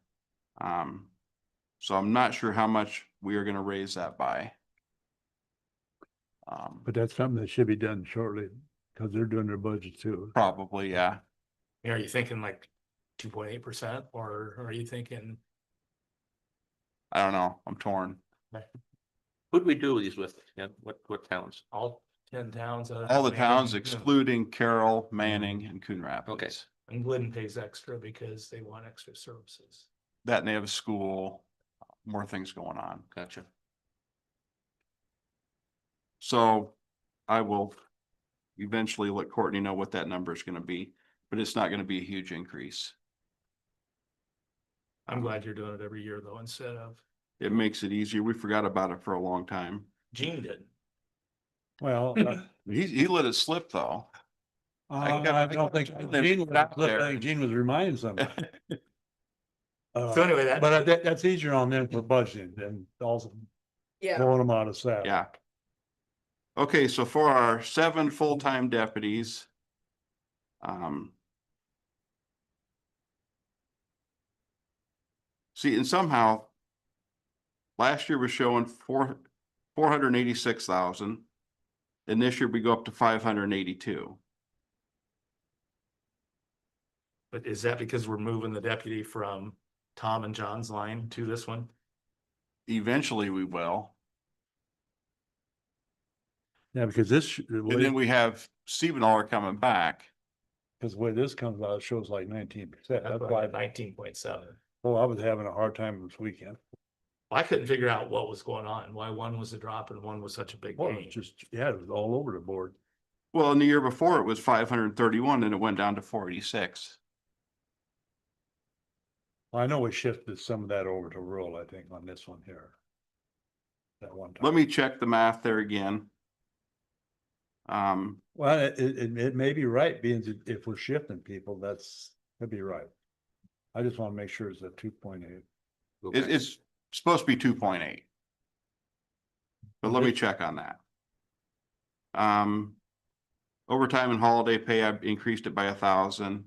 So I'm not sure how much we are gonna raise that by. But that's something that should be done shortly, because they're doing their budget too. Probably, yeah. Are you thinking like 2.8% or are you thinking? I don't know. I'm torn. Who'd we do these with? Yeah, what towns? All 10 towns. All the towns excluding Carroll, Manning, and Coon Rapids. Okay. And Glidden pays extra because they want extra services. That and they have a school, more things going on. Gotcha. So I will eventually let Courtney know what that number is gonna be, but it's not gonna be a huge increase. I'm glad you're doing it every year though, instead of It makes it easier. We forgot about it for a long time. Gene did. Well, He let it slip though. I don't think Gene was reminding somebody. So anyway, But that's easier on them for budgeting than also Yeah. blowing them out of salary. Yeah. Okay, so for our 7 full-time deputies. See, and somehow. Last year was showing 486,000. And this year we go up to 582. But is that because we're moving the deputy from Tom and John's line to this one? Eventually we will. Yeah, because this, And then we have Stephen Aller coming back. because the way this comes out, it shows like 19%. That's That's why, 19.7. well, I was having a hard time this weekend. I couldn't figure out what was going on, why one was a drop and one was such a big Well, gain. it's just, yeah, it was all over the board. Well, in the year before it was 531 and it went down to 486. I know we shifted some of that over to rural, I think, on this one here. That one time. Let me check the math there again. Well, it may be right, being that if we're shifting people, that'd be right. I just want to make sure it's at 2.8. It's supposed to be 2.8. But let me check on that. Overtime and holiday pay, I've increased it by 1,000.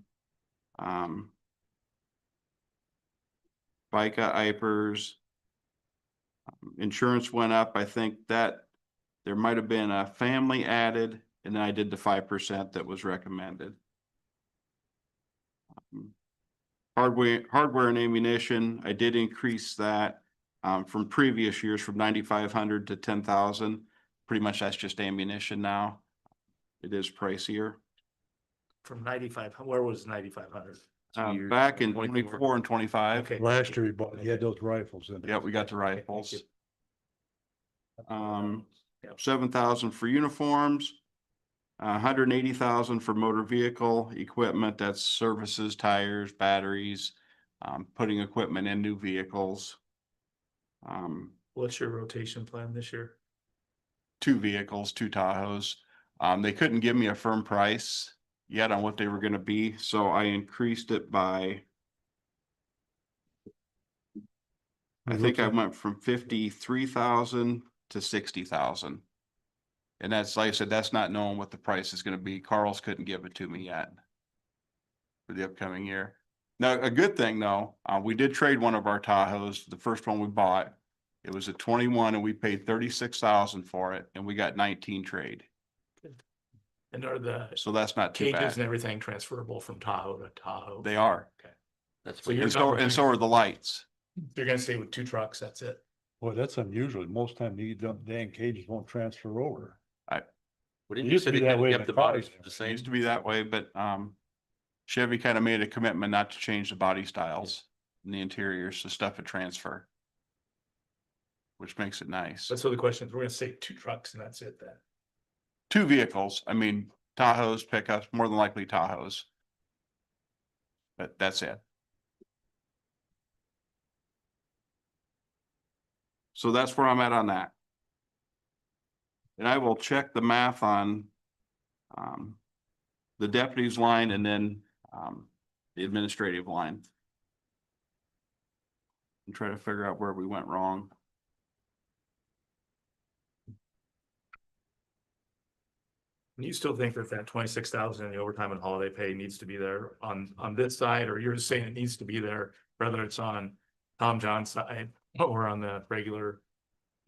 FICA, IPERS. Insurance went up. I think that there might have been a family added, and then I did the 5% that was recommended. Hardware and ammunition, I did increase that from previous years from 9,500 to 10,000. Pretty much that's just ammunition now. It is pricier. From 95, where was 9,500? Back in 24 and 25. Okay. Last year he had those rifles in it. Yeah, we got the rifles. you. 7,000 for uniforms. 180,000 for motor vehicle equipment. That's services, tires, batteries, putting equipment in new vehicles. What's your rotation plan this year? 2 vehicles, 2 Tahoes. They couldn't give me a firm price yet on what they were going to be, so I increased it by. I think I went from 53,000 to 60,000. And that's, like I said, that's not knowing what the price is going to be. Carl's couldn't give it to me yet for the upcoming year. Now, a good thing though, we did trade one of our Tahoes, the first one we bought. It was a 21 and we paid 36,000 for it and we got 19 trade. And are the So that's not too cages bad. and everything transferable from Tahoe to Tahoe? They are. Okay. That's So you're And so are the lights. You're gonna stay with 2 trucks, that's it? Boy, that's unusual. Most time these damn cages won't transfer over. What It did you used say to be they that kinda way in kept the the bodies cars. the It same? used to be that way, but Chevy kind of made a commitment not to change the body styles in the interiors, the stuff would transfer. Which makes it nice. But so the question is, we're gonna say 2 trucks and that's it then. 2 vehicles, I mean, Tahoes, pickups, more than likely Tahoes. But that's it. So that's where I'm at on that. And I will check the math on the deputies line and then the administrative line. And try to figure out where we went wrong. And you still think that 26,000 in the overtime and holiday pay needs to be there on this side, or you're just saying it needs to be there, whether it's on Tom John's side or on the regular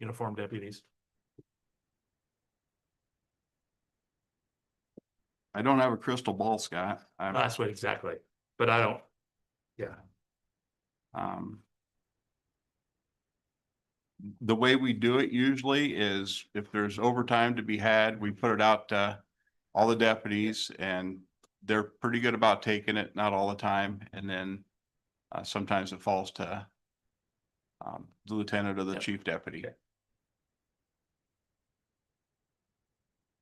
uniform deputies? I don't have a crystal ball, Scott. That's what exactly, but I don't, yeah. The way we do it usually is if there's overtime to be had, we put it out to all the deputies and they're pretty good about taking it, not all the time. And then sometimes it falls to the lieutenant or the Yep. chief deputy. Okay.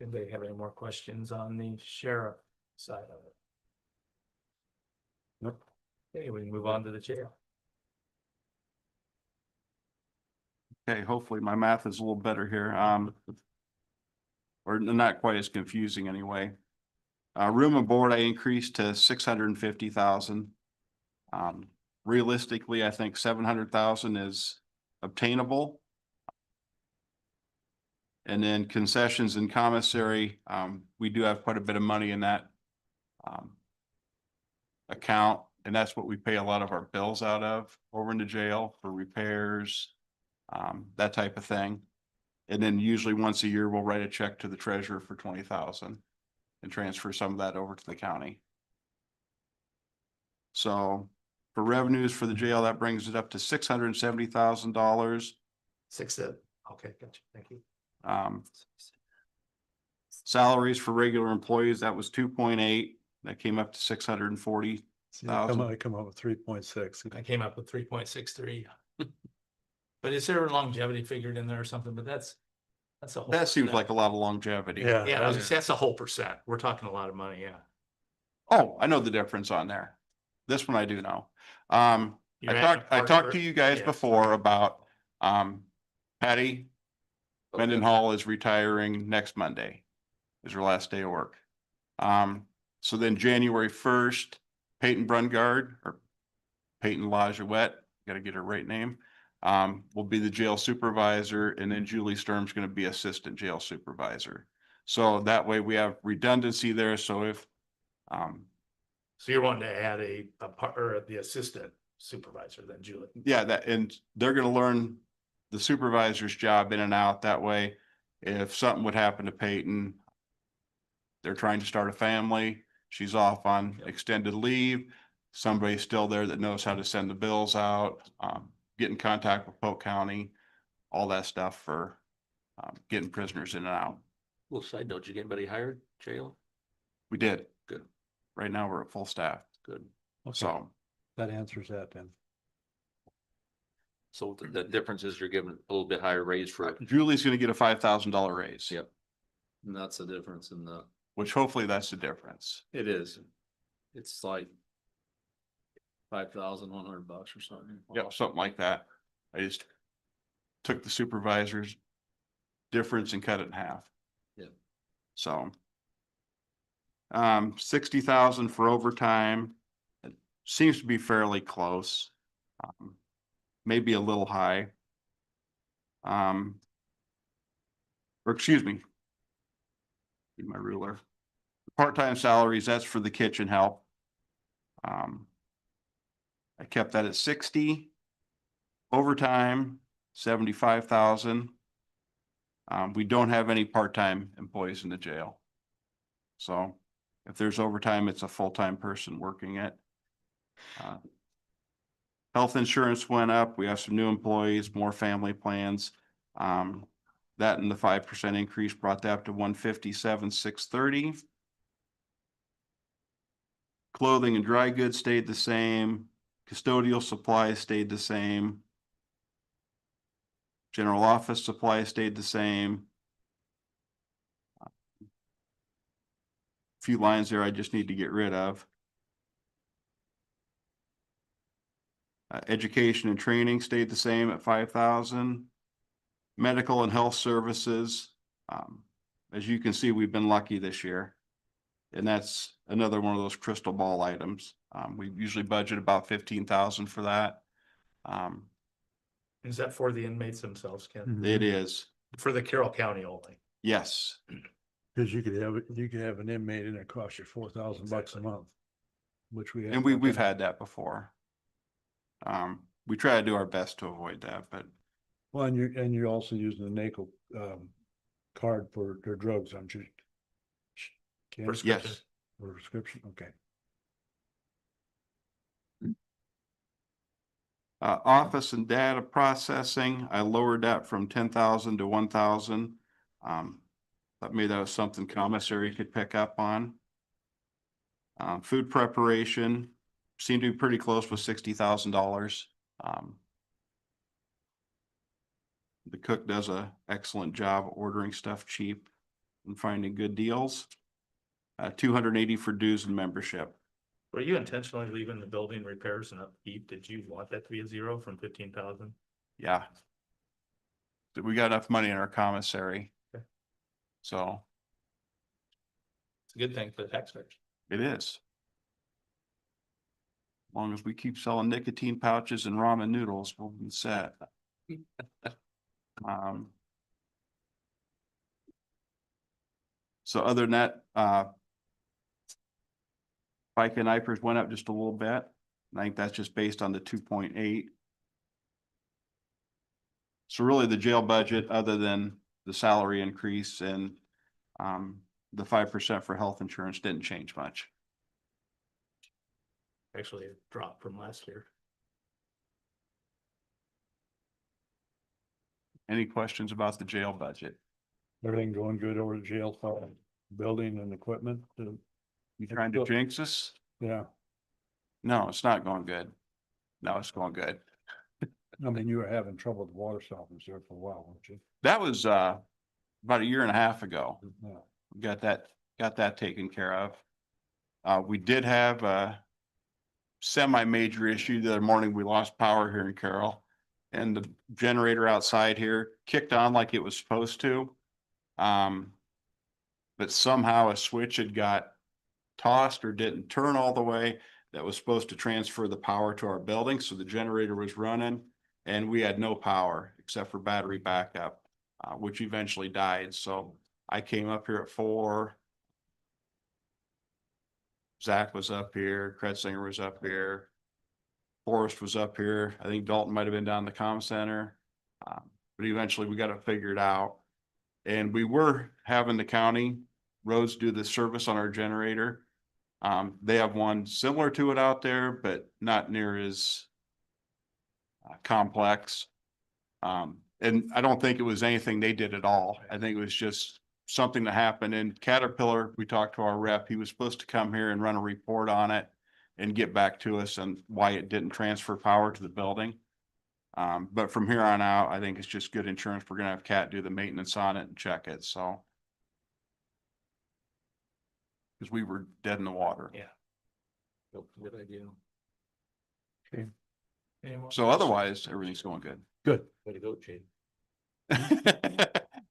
Anybody have any more questions on the sheriff side of it? Nope. Okay, we can move on to the jail. Okay, hopefully my math is a little better here. Or not quite as confusing anyway. Room and board, I increased to 650,000. Realistically, I think 700,000 is obtainable. And then concessions and commissary, we do have quite a bit of money in that account, and that's what we pay a lot of our bills out of over in the jail for repairs, that type of thing. And then usually once a year, we'll write a check to the treasurer for 20,000 and transfer some of that over to the county. So for revenues for the jail, that brings it up to $670,000. Okay, gotcha, thank you. Salaries for regular employees, that was 2.8, that came up to 640. I come up with 3.6. I came up with 3.63. But is there a longevity figured in there or something? But that's a whole. That seems percent. like a lot of longevity. Yeah. Yeah, I was gonna say, that's a whole percent. We're talking a lot of money, yeah. Oh, I know the difference on there. This one I do know. You're I adding talked part- to you guys yeah. before about Patty Okay. Mendenhall is retiring next Monday. Is her last day of work. So then January 1st, Peyton Brungard or Peyton Lajuette, gotta get her right name, will be the jail supervisor, and then Julie Sturm's gonna be assistant jail supervisor. So that way we have redundancy there, so if So you're wanting to add a part or the assistant supervisor then, Julie? yeah, that, and they're gonna learn the supervisor's job in and out. That way, if something would happen to Peyton, they're trying to start a family, she's off on extended leave, somebody's still there that knows how to send the bills out, get in contact with Polk County, all that stuff for getting prisoners in and out. Little side note, did you get anybody hired, jail? We did. Good. Right now, we're at full staff, Good. Okay, so. that answers that then. So the difference is you're giving a little bit higher raise for, Julie's gonna get a $5,000 raise. Yep. And that's the difference in the, Which hopefully that's the difference. it is. It's like $5,100 or something. Yep, something like that. I just took the supervisor's difference and cut it in half. Yep. So. 60,000 for overtime. It seems to be fairly close. Maybe a little high. Or excuse me. Need my ruler. Part-time salaries, that's for the kitchen help. I kept that at 60. Overtime, 75,000. We don't have any part-time employees in the jail. So if there's overtime, it's a full-time person working it. Health insurance went up. We have some new employees, more family plans. The That and the 5% increase brought that up to 157,630. Clothing and dry goods stayed the same. Custodial supplies stayed the same. General office supplies stayed the same. Few lines there I just need to get rid of. Education and training stayed the same at 5,000. Medical and health services. As you can see, we've been lucky this year. And that's another one of those crystal ball items. We usually budget about 15,000 for that. Is that for the inmates themselves, Ken? It is, For the Carroll County only? yes. Cause you could have an inmate and it costs you $4,000 a month. Which we. And we've had that before. We try to do our best to avoid that, but Well, and you're also using the NACO, card for their drugs, aren't you? Ken? Prescription. yes. For prescription, okay. Office and data processing, I lowered that from 10,000 to 1,000. Thought maybe that was something commissary could pick up on. Food preparation seemed to be pretty close with $60,000. The cook does an excellent job ordering stuff cheap and finding good deals. 280 for dues and membership. Were you intentionally leaving the building repairs and upkeep? Did you want that to be a zero from 15,000? Yeah. We got enough money in our commissary. Okay. So It's a good thing for the taxpayers. it is. As long as we keep selling nicotine pouches and ramen noodles, we'll be set. So other than that, FICA and IPERS went up just a little bit. I think that's just based on the 2.8. So really the jail budget, other than the salary increase and the 5% for health insurance, didn't change much. Actually, it dropped from last year. Any questions about the jail budget? Everything going good over the jail, building and equipment? You trying to jinx us? Yeah, No, it's not going good. No, it's going good. I mean, you were having trouble with water softeners there for a while, weren't you? That was about a year and a half ago. Yeah. Got that taken care of. We did have a semi-major issue the other morning. We lost power here in Carroll. And the generator outside here kicked on like it was supposed to. But somehow a switch had got tossed or didn't turn all the way. That was supposed to transfer the power to our building. So the generator was running and we had no power except for battery backup, which eventually died. So I came up here at 4. Zach was up here, Kretzinger was up here. Forrest was up here. I think Dalton might have been down the comm center. But eventually we got it figured out. And we were having the county roads do the service on our generator. They have one similar to it out there, but not near as complex. And I don't think it was anything they did at all. I think it was just something that happened. In Caterpillar, we talked to our rep. He was supposed to come here and run a report on it and get back to us and why it didn't transfer power to the building. But from here on out, I think it's just good insurance. We're gonna have Cat do the maintenance on it and check it, so. Because we were dead in the water. Yeah. Nope, good idea. Any more So otherwise, everything's going good. Good. Way to go, Jane.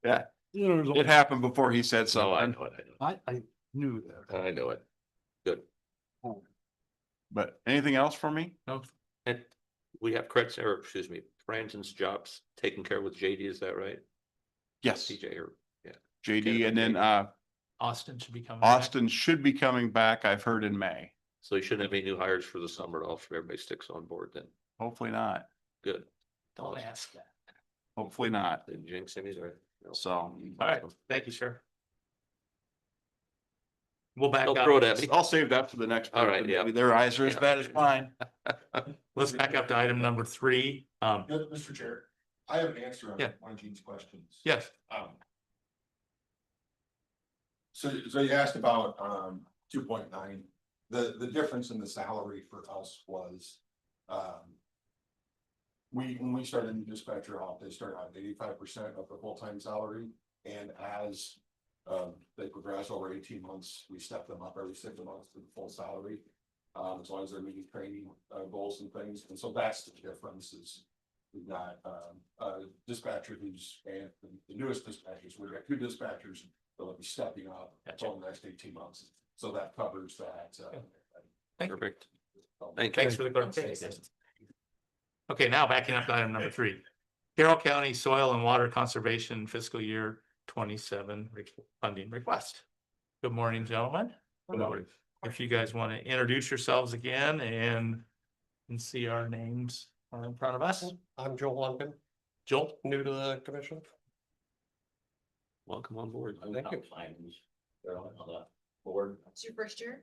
Yeah, You know, there's it happened before he said No, I something, know it, I know I knew that. it. I know it. Good. but anything else for me? No, And we have Franzen's jobs taken care of with JD, is that right? Yes, TJ or, JD, and then Austin should be coming. back. Austin should be coming back, I've heard, in May. so you shouldn't have any new hires for the summer at all, if everybody sticks on board then. Hopefully not, Good. Don't ask that. hopefully not, Didn't jinx any, or? No. so. All right, thank you, sir. We'll back Don't up. throw it at me. I'll save that for the next. All right, person. yeah. Maybe their eyes are as bad as mine. Let's back up to item number 3. Mr. Chair, I have an answer Yeah. on Gene's questions. Yes, So you asked about, 2.9, the difference in the salary for us was, when we started in dispatcher off, they started at 85% of the full-time salary, and as they progress over 18 months, we step them up every 6 months to the full salary. As long as they're meeting training goals and things, and so that's the difference is we've got dispatcher who's, and the newest dispatchers, we've got 2 dispatchers that will be stepping up Gotcha. over the next 18 months. So that covers that. Thank you. Perfect. Thank you. Thanks for the clarification. Okay, now backing up to item number 3. Carroll County Soil and Water Conservation Fiscal Year 27 funding request. Good morning, gentlemen. Good morning. If you guys want to introduce yourselves again and see our names are in front of us. I'm Joel Lunkin, Joel? new to the commission. Welcome on board. Thank you. Board. It's your first year?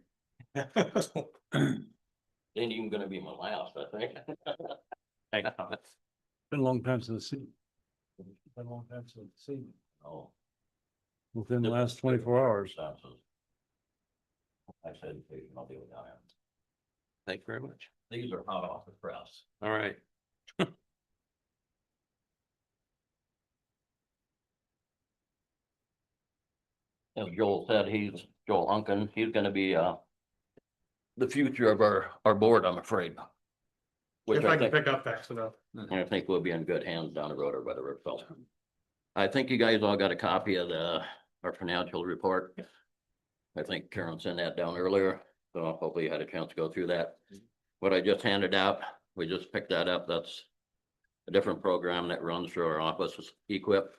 Ain't even gonna be my last, I think. Hey, Been a long time since the Been a long time since the Oh. within the last 24 hours. I said, I'll deal with that. Thank you very much. These are hot off the press. All right. As Joel said, Joel Unkin, he's gonna be, the future of our board, I'm afraid. Which If I can think, pick up fast enough. and I think we'll be in good hands down the road or whatever, so. I think you guys all got a copy of our financial report. I think Karen sent that down earlier, so hopefully you had a chance to go through that. What I just handed out, we just picked that up, that's a different program that runs through our office, Equip.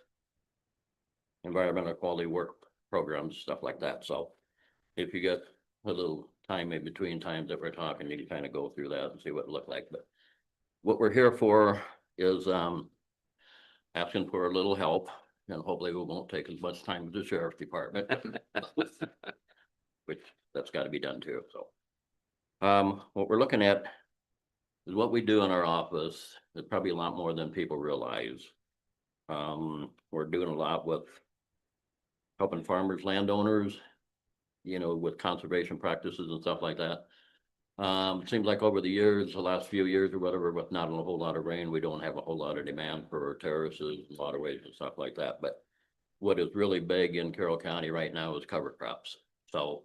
Environmental quality work programs, stuff like that, so if you get a little time in between times that we're talking, you can kind of go through that and see what it looked like, but what we're here for is asking for a little help, and hopefully we won't take as much time as the sheriff's department. Which that's got to be done too, so. What we're looking at is what we do in our office. It's probably a lot more than people realize. We're doing a lot with helping farmers, landowners, with conservation practices and stuff like that. It seems like over the years, the last few years or whatever, with not a whole lot of rain, we don't have a whole lot of demand for terraces and waterways and stuff like that. But what is really big in Carroll County right now is cover crops. So,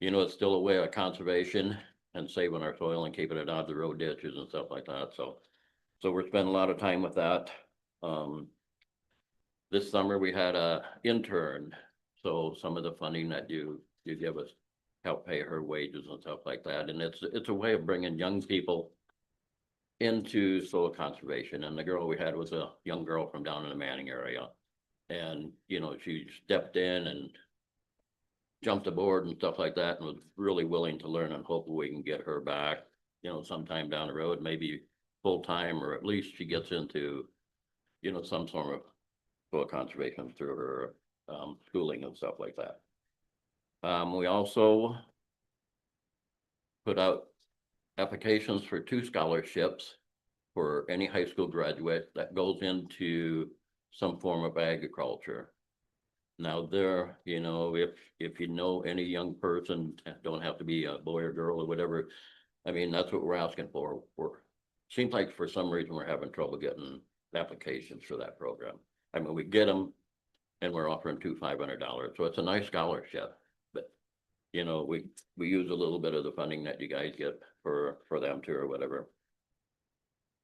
it's still a way of conservation and saving our soil and keeping it out of the road ditches and stuff like that. So we're spending a lot of time with that. This summer we had a intern, so some of the funding that you give us help pay her wages and stuff like that. And it's a way of bringing young people into soil conservation. And the girl we had was a young girl from down in the Manning area. And, she stepped in and jumped aboard and stuff like that and was really willing to learn, and hopefully we can get her back, sometime down the road, maybe full-time, or at least she gets into, some sort of soil conservation through her schooling and stuff like that. We also put out applications for 2 scholarships for any high school graduate that goes into some form of agriculture. Now there, if you know any young person, don't have to be a boy or girl or whatever. I mean, that's what we're asking for. Seems like for some reason we're having trouble getting applications for that program. I mean, we get them and we're offering $500. So it's a nice scholarship, but we use a little bit of the funding that you guys get for them too, or whatever.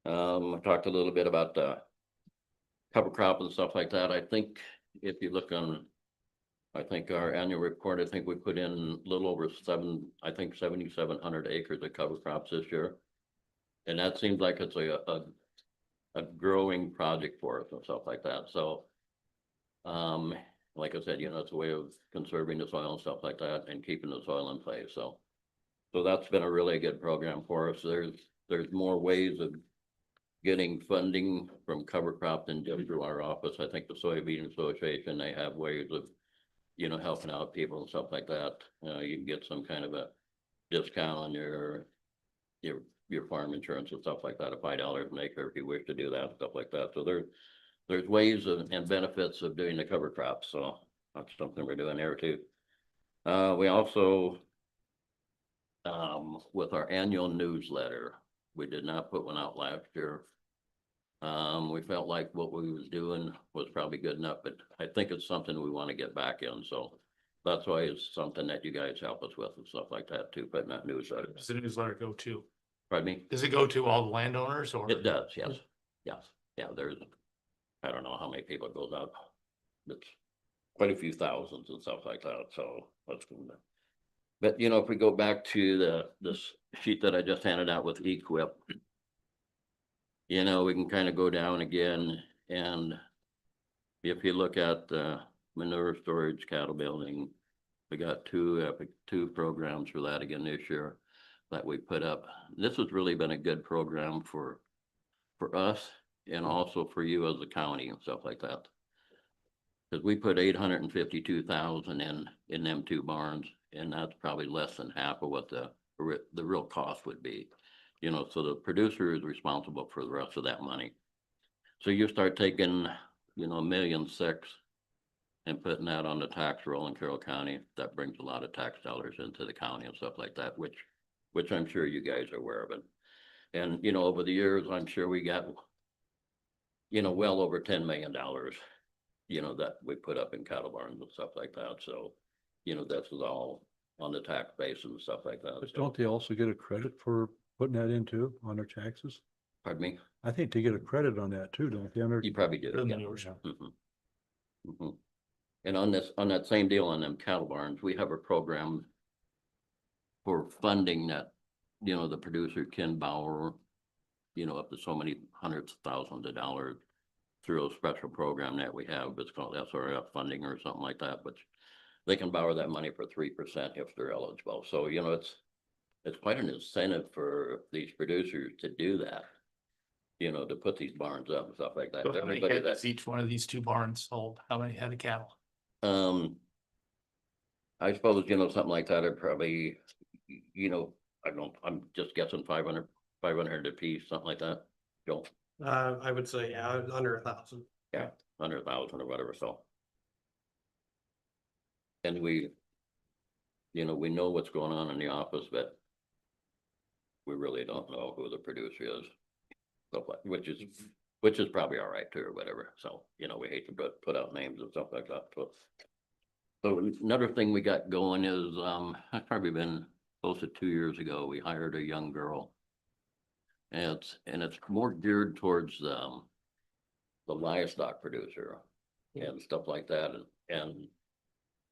I talked a little bit about the cover crop and stuff like that. I think if you look on, I think our annual report, I think we put in a little over 7,700 acres of cover crops this year. And that seems like it's a growing project for us and stuff like that. So, like I said, it's a way of conserving the soil and stuff like that and keeping the soil in place. So that's been a really good program for us. There's more ways of getting funding from cover crop than just through our office. I think the Soybean Association, they have ways of, helping out people and stuff like that. You can get some kind of a discount on your your farm insurance and stuff like that, at $5 an acre if you wish to do that, stuff like that. So there's ways and benefits of doing the cover crops, so that's something we're doing there too. We also, with our annual newsletter, we did not put one out last year. We felt like what we was doing was probably good enough, but I think it's something we want to get back in, so that's why it's something that you guys help us with and stuff like that too, putting that newsletter. Does the newsletter go to? Pardon me? Does it go to all the landowners or? It does, yes, yes, yeah, there's, I don't know how many people it goes out. It's quite a few thousands and stuff like that, so that's good. But you know, if we go back to this sheet that I just handed out with Equip. You know, we can kind of go down again, and if you look at manure storage, cattle building, we got two programs for that again this year that we put up. This has really been a good program for us and also for you as a county and stuff like that. Because we put 852,000 in them two barns, and that's probably less than half of what the real cost would be. You know, so the producer is responsible for the rest of that money. So you start taking, you know, $1.6 million and putting that on the tax roll in Carroll County, that brings a lot of tax dollars into the county and stuff like that, which I'm sure you guys are aware of it. And, you know, over the years, I'm sure we got, you know, well over $10 million, you know, that we put up in cattle barns and stuff like that. So, you know, this is all on the tax base and stuff like that. But So, don't they also get a credit for putting that in too, on their taxes? pardon me? I think they get a credit on that too, don't they? On their- You probably do. For the Yeah. manures. Mhm. Mhm. And on that same deal on them cattle barns, we have a program for funding that, you know, the producer can borrow, you know, up to so many hundreds of thousands of dollars through a special program that we have. It's called SRF funding or something like that, but they can borrow that money for 3% if they're eligible. So, you know, it's quite an incentive for these producers to do that, you know, to put these barns up and stuff like that. So how many Everybody head that, does each one of these two barns hold? How many head of cattle? I suppose, you know, something like that, I'd probably, you know, I'm just guessing 500 a piece, something like that. Joe, I would say, yeah, under 1,000. yeah, 100,000 or whatever, so. And we, you know, we know what's going on in the office, but we really don't know who the producer is. Stuff like, which is probably all right too, or whatever. So, you know, we hate to put out names and stuff like that. So another thing we got going is, it's probably been close to 2 years ago, we hired a young girl. And it's more geared towards, the livestock producer and stuff like that. And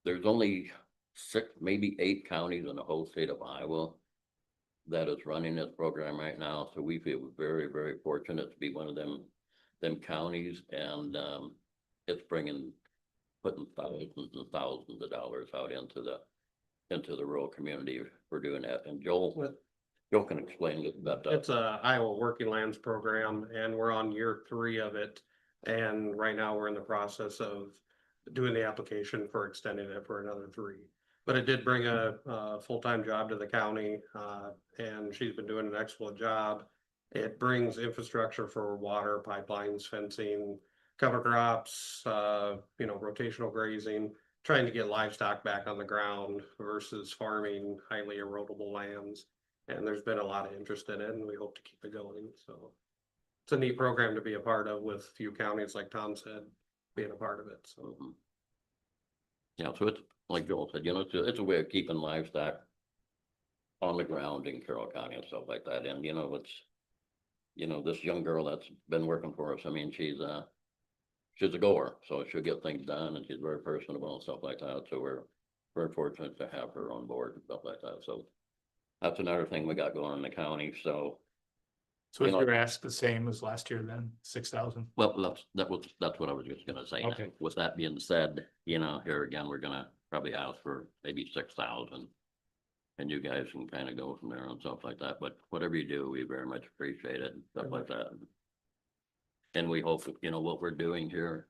there's only 6, maybe 8 counties in the whole state of Iowa that is running this program right now. So we feel very, very fortunate to be one of them counties, and it's putting thousands and thousands of dollars out into the rural community for doing that. And Joel can explain it about that. It's a Iowa Working Lands program, and we're on year 3 of it. And right now we're in the process of doing the application for extending it for another 3. But it did bring a full-time job to the county, and she's been doing an excellent job. It brings infrastructure for water, pipelines, fencing, cover crops, you know, rotational grazing, trying to get livestock back on the ground versus farming highly erodible lands. And there's been a lot of interest in it, and we hope to keep it going. So it's a neat program to be a part of, with few counties, like Tom said, being a part of it. So Yeah, so it's like Joel said, you know, it's a way of keeping livestock on the ground in Carroll County and stuff like that. And, you know, this young girl that's been working for us, I mean, she's a goer, so she'll get things done, and she's very personable and stuff like that. So we're very fortunate to have her on board and stuff like that. So that's another thing we got going in the county. So, So you is know, your ask the same as last year then, 6,000? well, that's what I was just gonna say. Now. Okay. With that being said, you know, here again, we're gonna probably ask for maybe 6,000. And you guys can kind of go from there and stuff like that. But whatever you do, we very much appreciate it and stuff like that. And we hope, you know, what we're doing here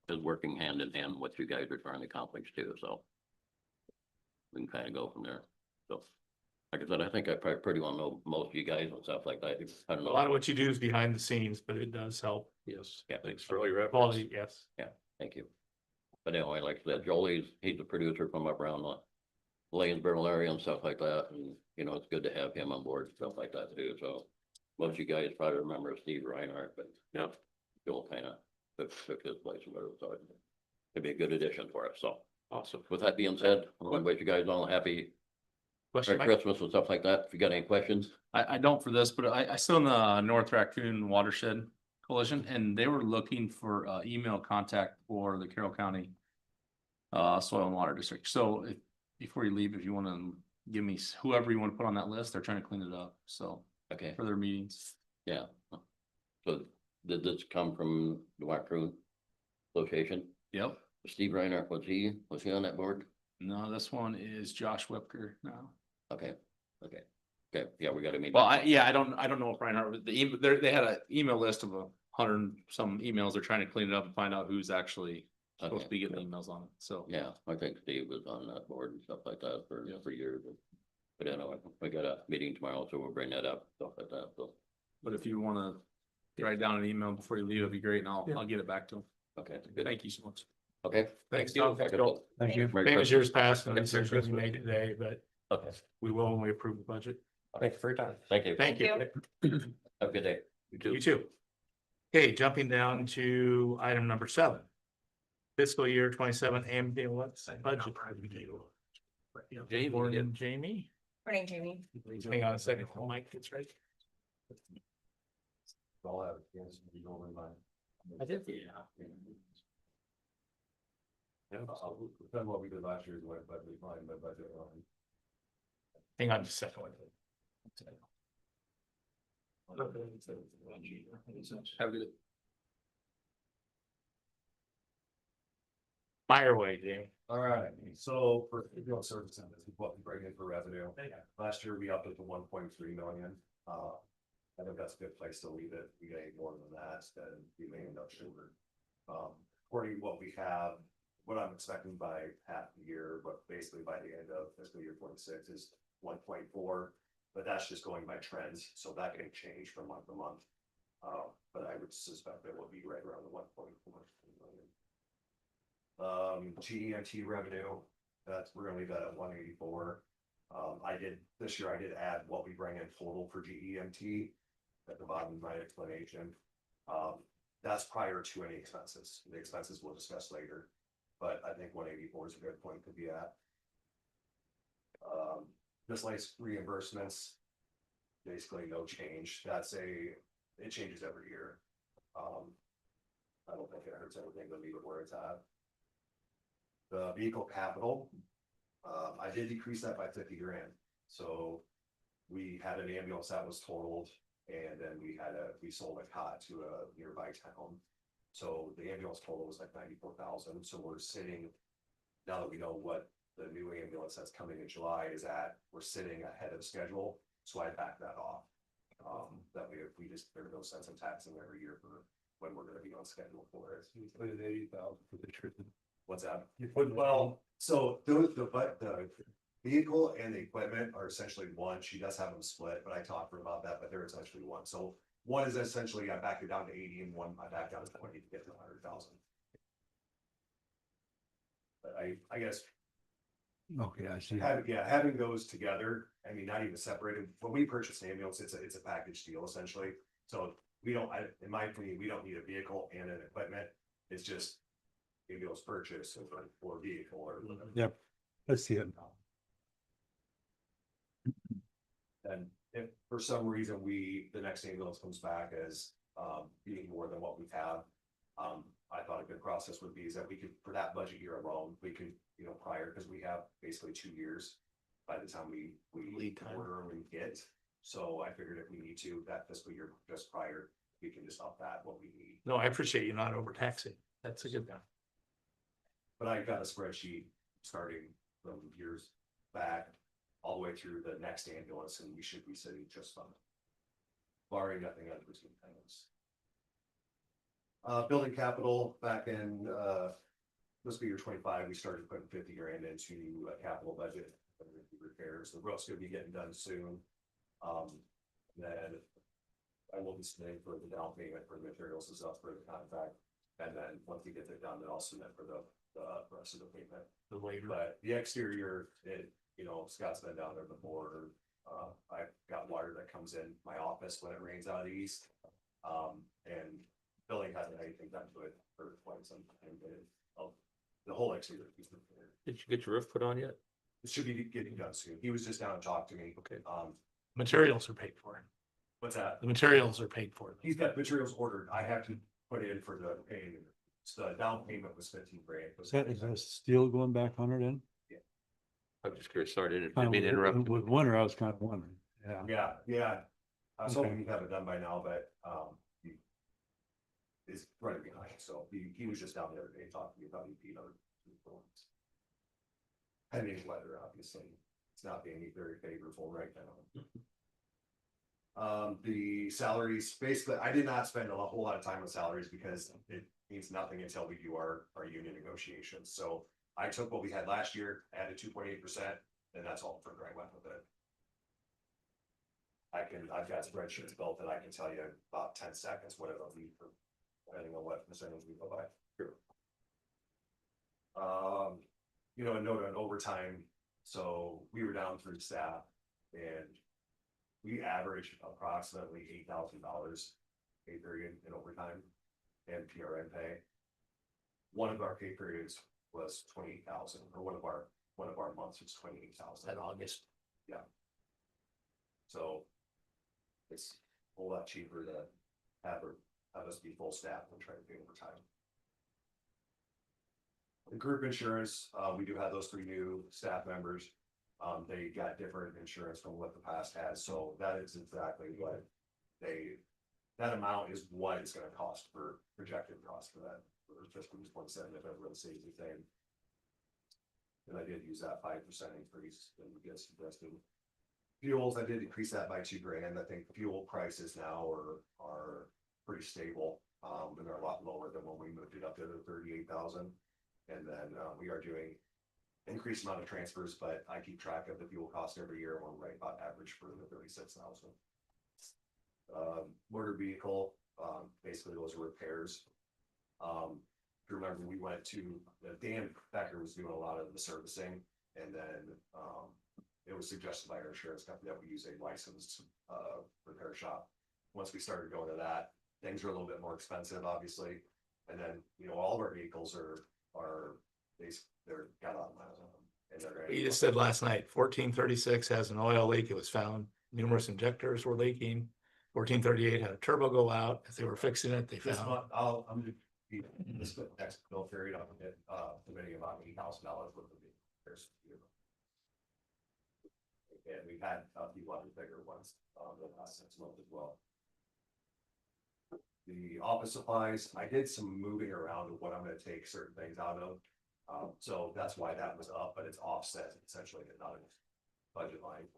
is working hand in hand with what you guys are trying to accomplish too. So we can kind of go from there. So like I said, I think I probably pretty well know most of you guys and stuff like that. I don't A know. lot of what you do is behind the scenes, but it does help. Yes. Yeah. Thanks for all your efforts. Quality, yes. Thank you. But anyway, like I said, Jolie's, he's a producer from up around the Lanesboro area and stuff like that, and, you know, it's good to have him on board, and stuff like that too, so. Most of you guys probably remember Steve Reinhardt, but. Yeah. Joel kind of took his place or whatever, so it'd be a good addition for us, so. Awesome. With that being said, I want to wish you guys all a happy Question, Merry Mike? Christmas and stuff like that. If you got any questions. I don't for this, but I still in the North Raccoon Watershed Coalition, and they were looking for email contact for the Carroll County Soil and Water District. So if, before you leave, if you want to give me whoever you want to put on that list, they're trying to clean it up. So Okay, for their meetings. yeah. So did this come from the Raccoon location? Yep. Steve Reinhardt, was he on that board? No, this one is Josh Whipker now. Okay, yeah, we got a meeting. Well, I don't know if Reinhardt, they had an email list of 100 and some emails. They're trying to clean it up and find out who's actually supposed to be getting emails on it. So. Yeah, I think Steve was on that board and stuff like that for years. But anyway, we got a meeting tomorrow, so we'll bring that up, stuff like that, so. But if you want to write down an email before you leave, it'd be great, and I'll get it back to them. Okay, good. Thank you so much. Okay. Thanks, you. Tom. Thanks, Joel. Thank you. Merry Same as Christmas. yours passed, and the decision we made today, but Okay, we will when we approve the budget. Thank you for your time. thank you. Thank you. Have a good day. You too. Okay, jumping down to item number 7. Fiscal year 27 ambulance budget. Jamie, Morning, Jamie. Morning, Jamie. Hang on a second, till Mike gets ready. I'll have a chance to be over mine. I did. Depend what we did last year is what, but we find my budget on. Hang on just a second. Have a good. Fire away, Jamie. All right, so for field service centers, what we bring in for revenue, last year we upped it to 1.3 million. I think that's a good place to leave it. We get more than that, then we may end up short. According to what we have, what I'm expecting by half the year, but basically by the end of fiscal year 26 is 1.4. But that's just going by trends, so that can change from month to month. But I would suspect that will be right around the 1.4 million. GEMT revenue, we're gonna leave that at 184. This year I did add what we bring in total for GEMT at the bottom of my explanation. That's prior to any expenses. The expenses we'll discuss later, but I think 184 is a good point to be at. Miscellaneous reimbursements, basically no change. It changes every year. I don't think it hurts anything to leave it where it's at. The vehicle capital, I did decrease that by 50 grand. So we had an ambulance that was totaled, and then we sold a cot to a nearby town. So the ambulance total was like 94,000. So we're sitting, now that we know what the new ambulance that's coming in July is at, we're sitting ahead of schedule. So I backed that off. That way, there's no sense in taxing every year for when we're gonna be on schedule for it. You put it 80,000 for the trip. What's that? Well, so the vehicle and the equipment are essentially one. She does have them split, but I talked to her about that, but they're essentially one. So one is essentially, I backed it down to 80 and one I backed down to 20 to get to 100,000. But I guess Okay, I see. having those together, I mean, not even separated. When we purchase an ambulance, it's a package deal essentially. So we don't, in my opinion, we don't need a vehicle and an equipment. It's just ambulance purchase or vehicle or whatever. Yep, I see it now. And if for some reason the next ambulance comes back as being more than what we have, I thought a good process would be is that we could, for that budget year alone, we could, prior, because we have basically 2 years by the time we Lead time. order and we get. So I figured if we need to, that fiscal year just prior, we can just up that what we need. No, I appreciate you not overtaxing. That's a good one. But I got a spreadsheet starting from years back all the way through the next ambulance, and we should be sitting just fine. Barring nothing unforeseen things. Building capital back in fiscal year 25, we started putting 50 grand into a capital budget. Repairs, the roof's gonna be getting done soon. Then I will be submitting for the down payment for the materials and stuff for the contract. And then once we get it done, then I'll submit for the rest of the payment. The labor. But the exterior, Scott's been down there before. I've got water that comes in my office when it rains out of the east. And building hasn't had anything done to it for quite some time. The whole exterior. Did you get your roof put on yet? It should be getting done soon. He was just down and talked to me. Okay. Materials are paid for. What's that? The materials are paid for. He's got materials ordered. I have to put in for the paying. So the down payment was 15 grand. Is that steel going back on it in? I'm just curious, sorry, didn't mean to interrupt. With winter, I was kind of wondering, yeah. Yeah. I was hoping Okay. he'd have it done by now, but, he is running behind. So he was just down the other day talking to me about EP other. Pending weather, obviously. It's not being very favorable right now. The salaries, basically, I did not spend a whole lot of time on salaries because it means nothing until we do our union negotiations. So I took what we had last year, added 2.8%, and that's all for I went with it. I've got spreadsheets built that I can tell you about 10 seconds, what it'll be for, depending on what percentage we go by. Sure. A note on overtime. So we were down through staff and we averaged approximately $8,000 pay period in overtime and PRN pay. One of our pay periods was 28,000, or one of our months was 28,000. That August. Yeah. So it's a whole lot cheaper to have us be full staff than try to pay overtime. The group insurance, we do have those 3 new staff members. They got different insurance from what the past has, so that is exactly what that amount is what it's gonna cost for projected cost for that. For fiscal 27, if everyone stays the same. And I did use that 5% increase and get suggested. Fuels, I did increase that by $2 grand. I think fuel prices now are pretty stable. And they're a lot lower than when we moved it up to the 38,000. And then we are doing increased amount of transfers, but I keep track of the fuel cost every year. We're right about average for the 36,000. Motor vehicle, basically those are repairs. If you remember, we went to Dan Becker was doing a lot of the servicing, and then it was suggested by our insurance company that we use a licensed repair shop. Once we started going to that, things are a little bit more expensive, obviously. And then all of our vehicles they're got a lot of miles on them, and they're. You just said last night, 1436 has an oil leak. It was found. Numerous injectors were leaking. 1438 had a turbo go out. As they were fixing it, they This found. month, I'm gonna be, this next bill period, I'm gonna get, committing about $8,000 worth of repairs. And we've had a few other bigger ones, the last 6 months as well. The office supplies, I did some moving around of what I'm gonna take certain things out of. So that's why that was up, but it's offset essentially to not a budget line.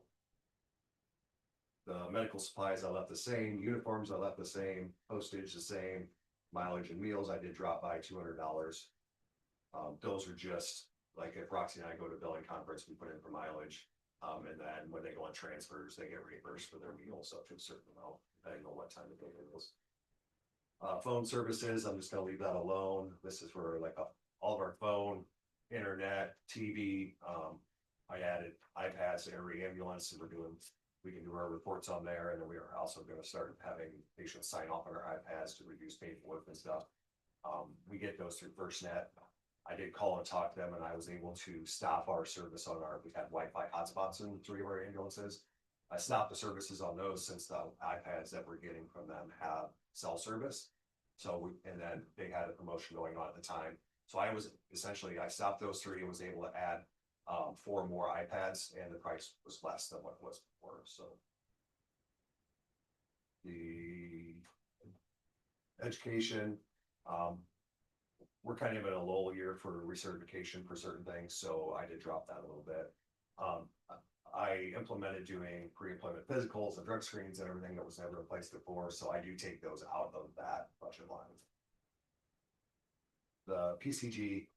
The medical supplies I left the same, uniforms I left the same, postage the same, mileage and meals I did drop by $200. Those are just like if Roxy and I go to billing conference, we put in for mileage. And then when they go on transfers, they get reimbursed for their meals up to a certain amount, depending on what time of day it was. Phone services, I'm just gonna leave that alone. This is for like all of our phone, internet, TV. I added iPads to every ambulance, and we can do our reports on there, and then we are also gonna start having patients sign off on our iPads to reduce paperwork and stuff. We get those through FirstNet. I did call and talk to them, and I was able to stop our service on we had Wi-Fi hotspots in 3 of our ambulances. I stopped the services on those since the iPads that we're getting from them have cell service. So and then they had a promotion going on at the time. So I stopped those 3 and was able to add 4 more iPads, and the price was less than what it was before. So the education, we're kind of in a lull year for recertification for certain things, so I did drop that a little bit. I implemented doing pre-employment physicals and drug screens and everything that was never in place before, so I do take those out of that budget line. The PCG,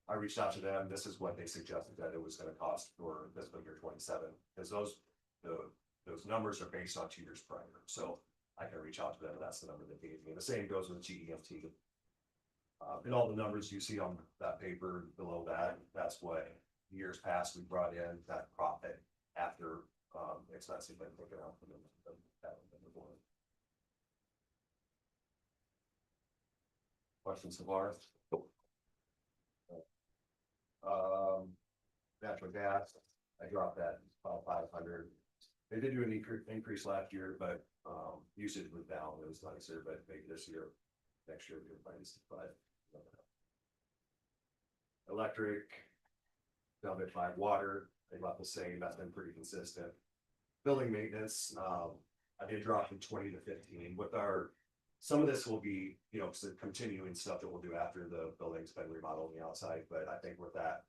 I reached out to them, this is what they suggested that it was gonna cost for fiscal year 27, because those numbers are based on 2 years prior, so I can reach out to them, and that's the number they gave me, and the same goes with GEFT. And all the numbers you see on that paper below that, that's what years past we brought in that profit after, expenses been taken out from that. Questions so far? Natural gas, I dropped that about 500. They did do an increase last year, but, usage was down, it was nicer, but maybe this year, next year, we can find this, but. Electric, down at 5, water, they left the same, that's been pretty consistent. Building maintenance, I did drop from 20 to 15 with our, some of this will be, you know, continuing stuff that we'll do after the building's been remodeled on the outside, but I think with that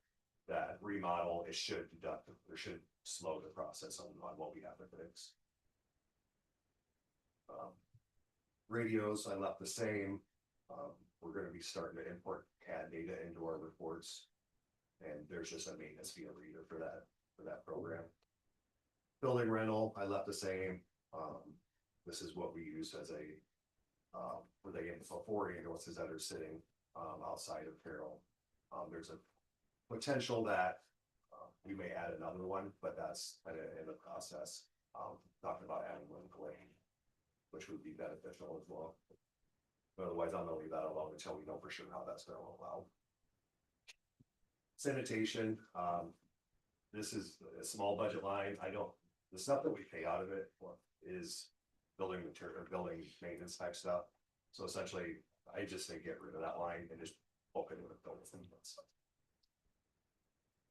remodel, it should deduct, or should slow the process on what we have to fix. Radios, I left the same. We're gonna be starting to import CAD data into our reports. And there's just a maintenance fee every year for that program. Building rental, I left the same. This is what we use as a, for the 4 ambulances that are sitting, outside of Carroll. There's a potential that, we may add another one, but that's kind of in the process. Talking about adding one lane, which would be beneficial as well. But otherwise, I'm gonna leave that alone until we know for sure how that's gonna roll out. Sanitation, this is a small budget line. The stuff that we pay out of it is building material, building maintenance type stuff. So essentially, I just think get rid of that line and just open it with building stuff.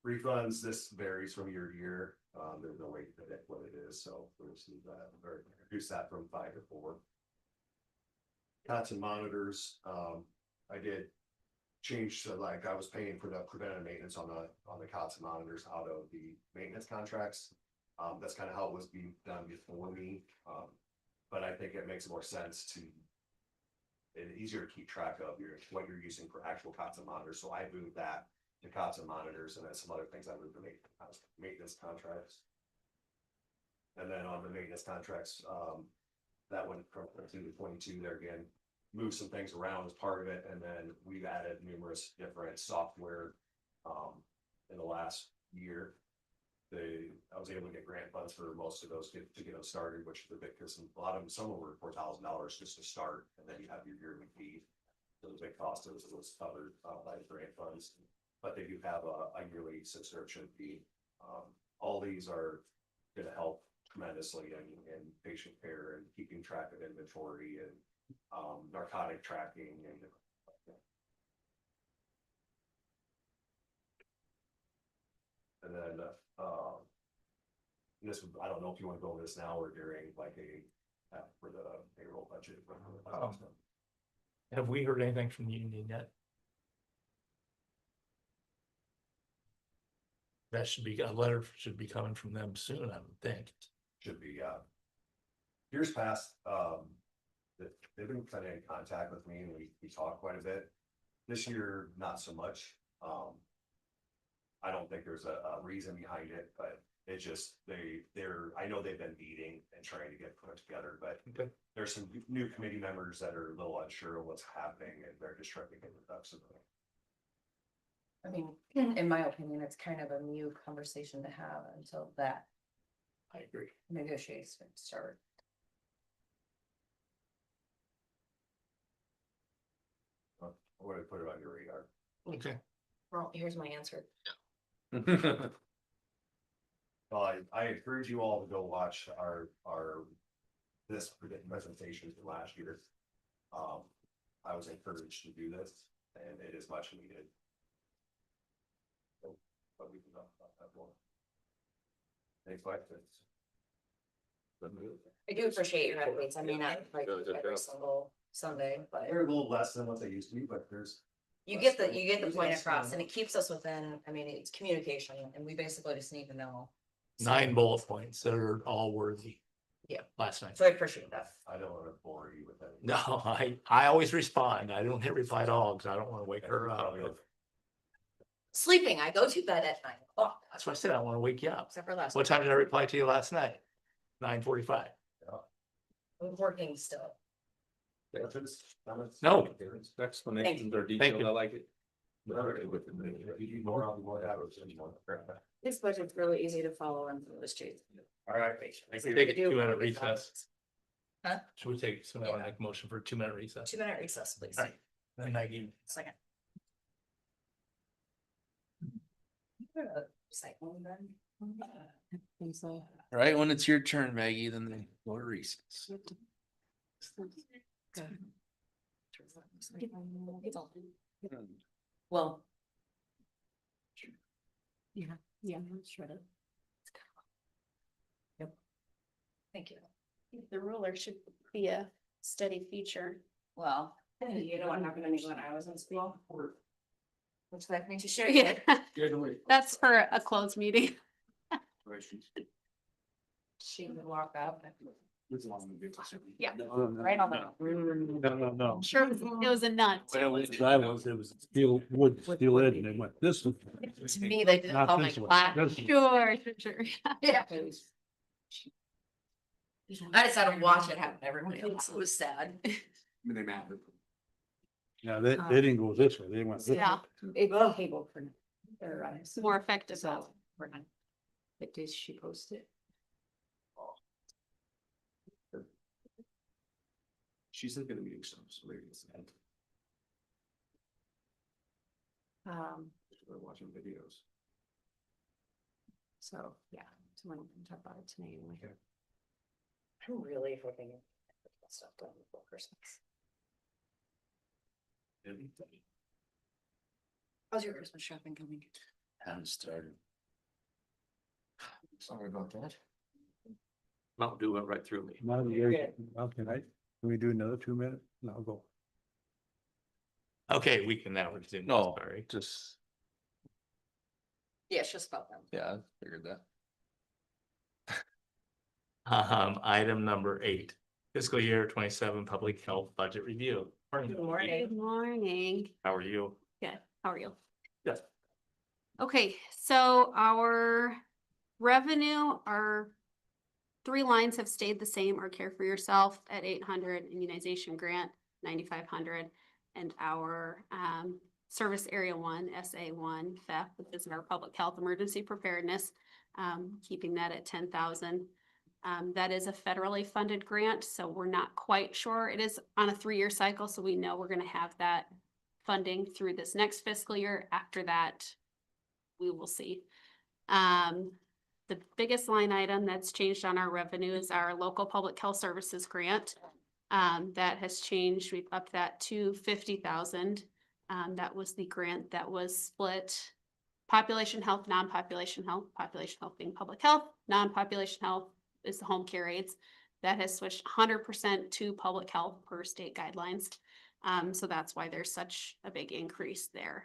Refunds, this varies from year to year. There's no way to predict what it is, so we'll see that, or reduce that from 5 to 4. Cots and monitors, I did change to, like, I was paying for the preventative maintenance on the cots and monitors out of the maintenance contracts. That's kind of how it was being done before me. But I think it makes more sense and easier to keep track of what you're using for actual cots and monitors. So I moved that to cots and monitors, and then some other things I moved to maintenance contracts. And then on the maintenance contracts, that went from 22 to 22 there again. Move some things around as part of it, and then we've added numerous different software in the last year. I was able to get grant funds for most of those to get them started, which is a big, because a lot of them, some were $4,000 just to start, and then you have your yearly fee. So the big cost of it was covered by the grant funds, but they do have a yearly subscription fee. All these are going to help tremendously in patient care and keeping track of inventory and narcotic tracking and then this, I don't know if you want to go over this now or during like for the payroll budget. Have we heard anything from the union yet? That should be, a letter should be coming from them soon, I would think. Should be, years past, they've been kind of in contact with me, and we talk quite a bit. This year, not so much. I don't think there's a reason behind it, but it's just I know they've been meeting and trying to get put together, but Okay. There's some new committee members that are a little unsure of what's happening, and they're just trying to get the ducks in a row. I mean, in my opinion, it's kind of a mute conversation to have until that I agree. negotiation start. I want to put it on your radar. Okay. Well, here's my answer. I encourage you all to go watch this presentation from last year. I was encouraged to do this, and it is much needed. But we can talk about that more. Any questions? I do appreciate your updates. I mean, I like every single Sunday, but They're a little less than what they used to be, but there's. you get the point across, and it keeps us within, I mean, it's communication, and we basically just need to know. 9 bullet points that are all worthy. Yeah. Last night. So I appreciate that. I don't want to bore you with that. No, I always respond. I don't hit reply to all because I don't want to wake her up. sleeping. I go to bed at 9 o'clock, That's why I said I want to wake you up. except for last. What time did I reply to you last night? 9:45. I'm working still. No. Explanations are Thank you. detailed, I like it. This budget's really easy to follow and follow the streets. All right. Take a 2-minute recess. Huh? Should we take, somebody want to make a motion for a 2-minute recess? 2-minute recess, please. All right. Then Maggie. Second. Recycling then? All right, when it's your turn, Maggie, then they go to recess. Well. Yeah, shredded. Yep. Thank you. The ruler should be a steady feature. Well, you know what happened to me when I was in school? Would you like me to share you? Yeah, that's for a closed meeting. She would walk up. Yeah. Right on the. No. Sure, it was a nut. It was steel, wood, steel edge, and they went this way. To me, they didn't Not call my this way. class. This way. Sure. Yeah. I just had to watch it happen to everybody else. It was sad. Yeah, they didn't go this way, they went this way. Yeah, It's cable for. They're, it's more effective. So, we're not. But did she post it? She's gonna be some, so maybe it's. We're watching videos. So, yeah, someone can talk about it tonight anyway. I'm really hoping to get that stuff done before Christmas. How's your Christmas shopping coming? Haven't started. Sorry about that. Mountain Dew went right through me. Now You're we- good. Okay, can we do another 2 minutes? No, I'll go. Okay, we can now resume. No, Sorry. just, Yeah, it's just about them. yeah, I figured that. Item number 8, fiscal year 27 public health budget review. Good morning. Good morning. How are you? Good. How are you? Yes. Okay, so our revenue, our 3 lines have stayed the same. Our Care for Yourself at 800, immunization grant 9,500, and our service area 1, SA1 FEP, which is our public health emergency preparedness, keeping that at 10,000. That is a federally funded grant, so we're not quite sure. It is on a 3-year cycle, so we know we're going to have that funding through this next fiscal year. After that, we will see. The biggest line item that's changed on our revenue is our local public health services grant. That has changed. We've upped that to 50,000. That was the grant that was split population health, non-population health, population health being public health, non-population health is the home care aides. That has switched 100% to public health per state guidelines. So that's why there's such a big increase there.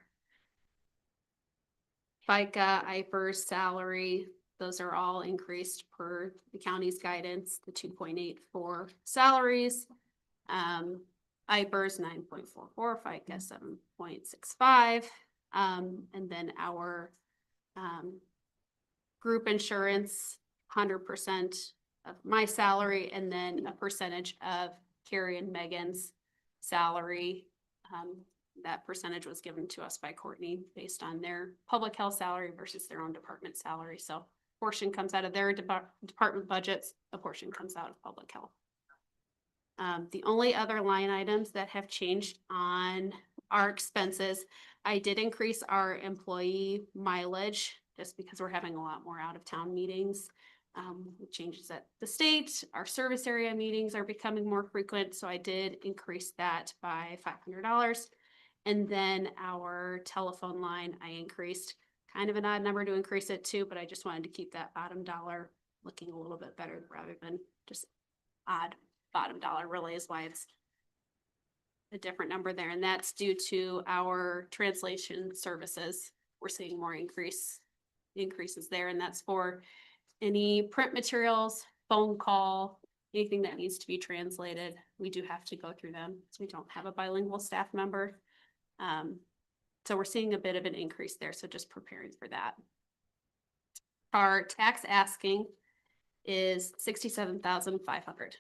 FICA, IFRS, salary, those are all increased per the county's guidance, the 2.8 for salaries. IFRS 9.44, FICA 7.65. And then our group insurance, 100% of my salary, and then a percentage of Carrie and Megan's salary. That percentage was given to us by Courtney based on their public health salary versus their own department salary. So a portion comes out of their department budgets, a portion comes out of public health. The only other line items that have changed on our expenses, I did increase our employee mileage just because we're having a lot more out of town meetings. Changes at the state, our service area meetings are becoming more frequent. So I did increase that by $500. And then our telephone line, I increased kind of an odd number to increase it to, but I just wanted to keep that bottom dollar looking a little bit better rather than just odd bottom dollar really is why it's a different number there. And that's due to our translation services. We're seeing more increases there. And that's for any print materials, phone call, anything that needs to be translated. We do have to go through them. So we don't have a bilingual staff member. So we're seeing a bit of an increase there, so just preparing for that. Our tax asking is 67,500.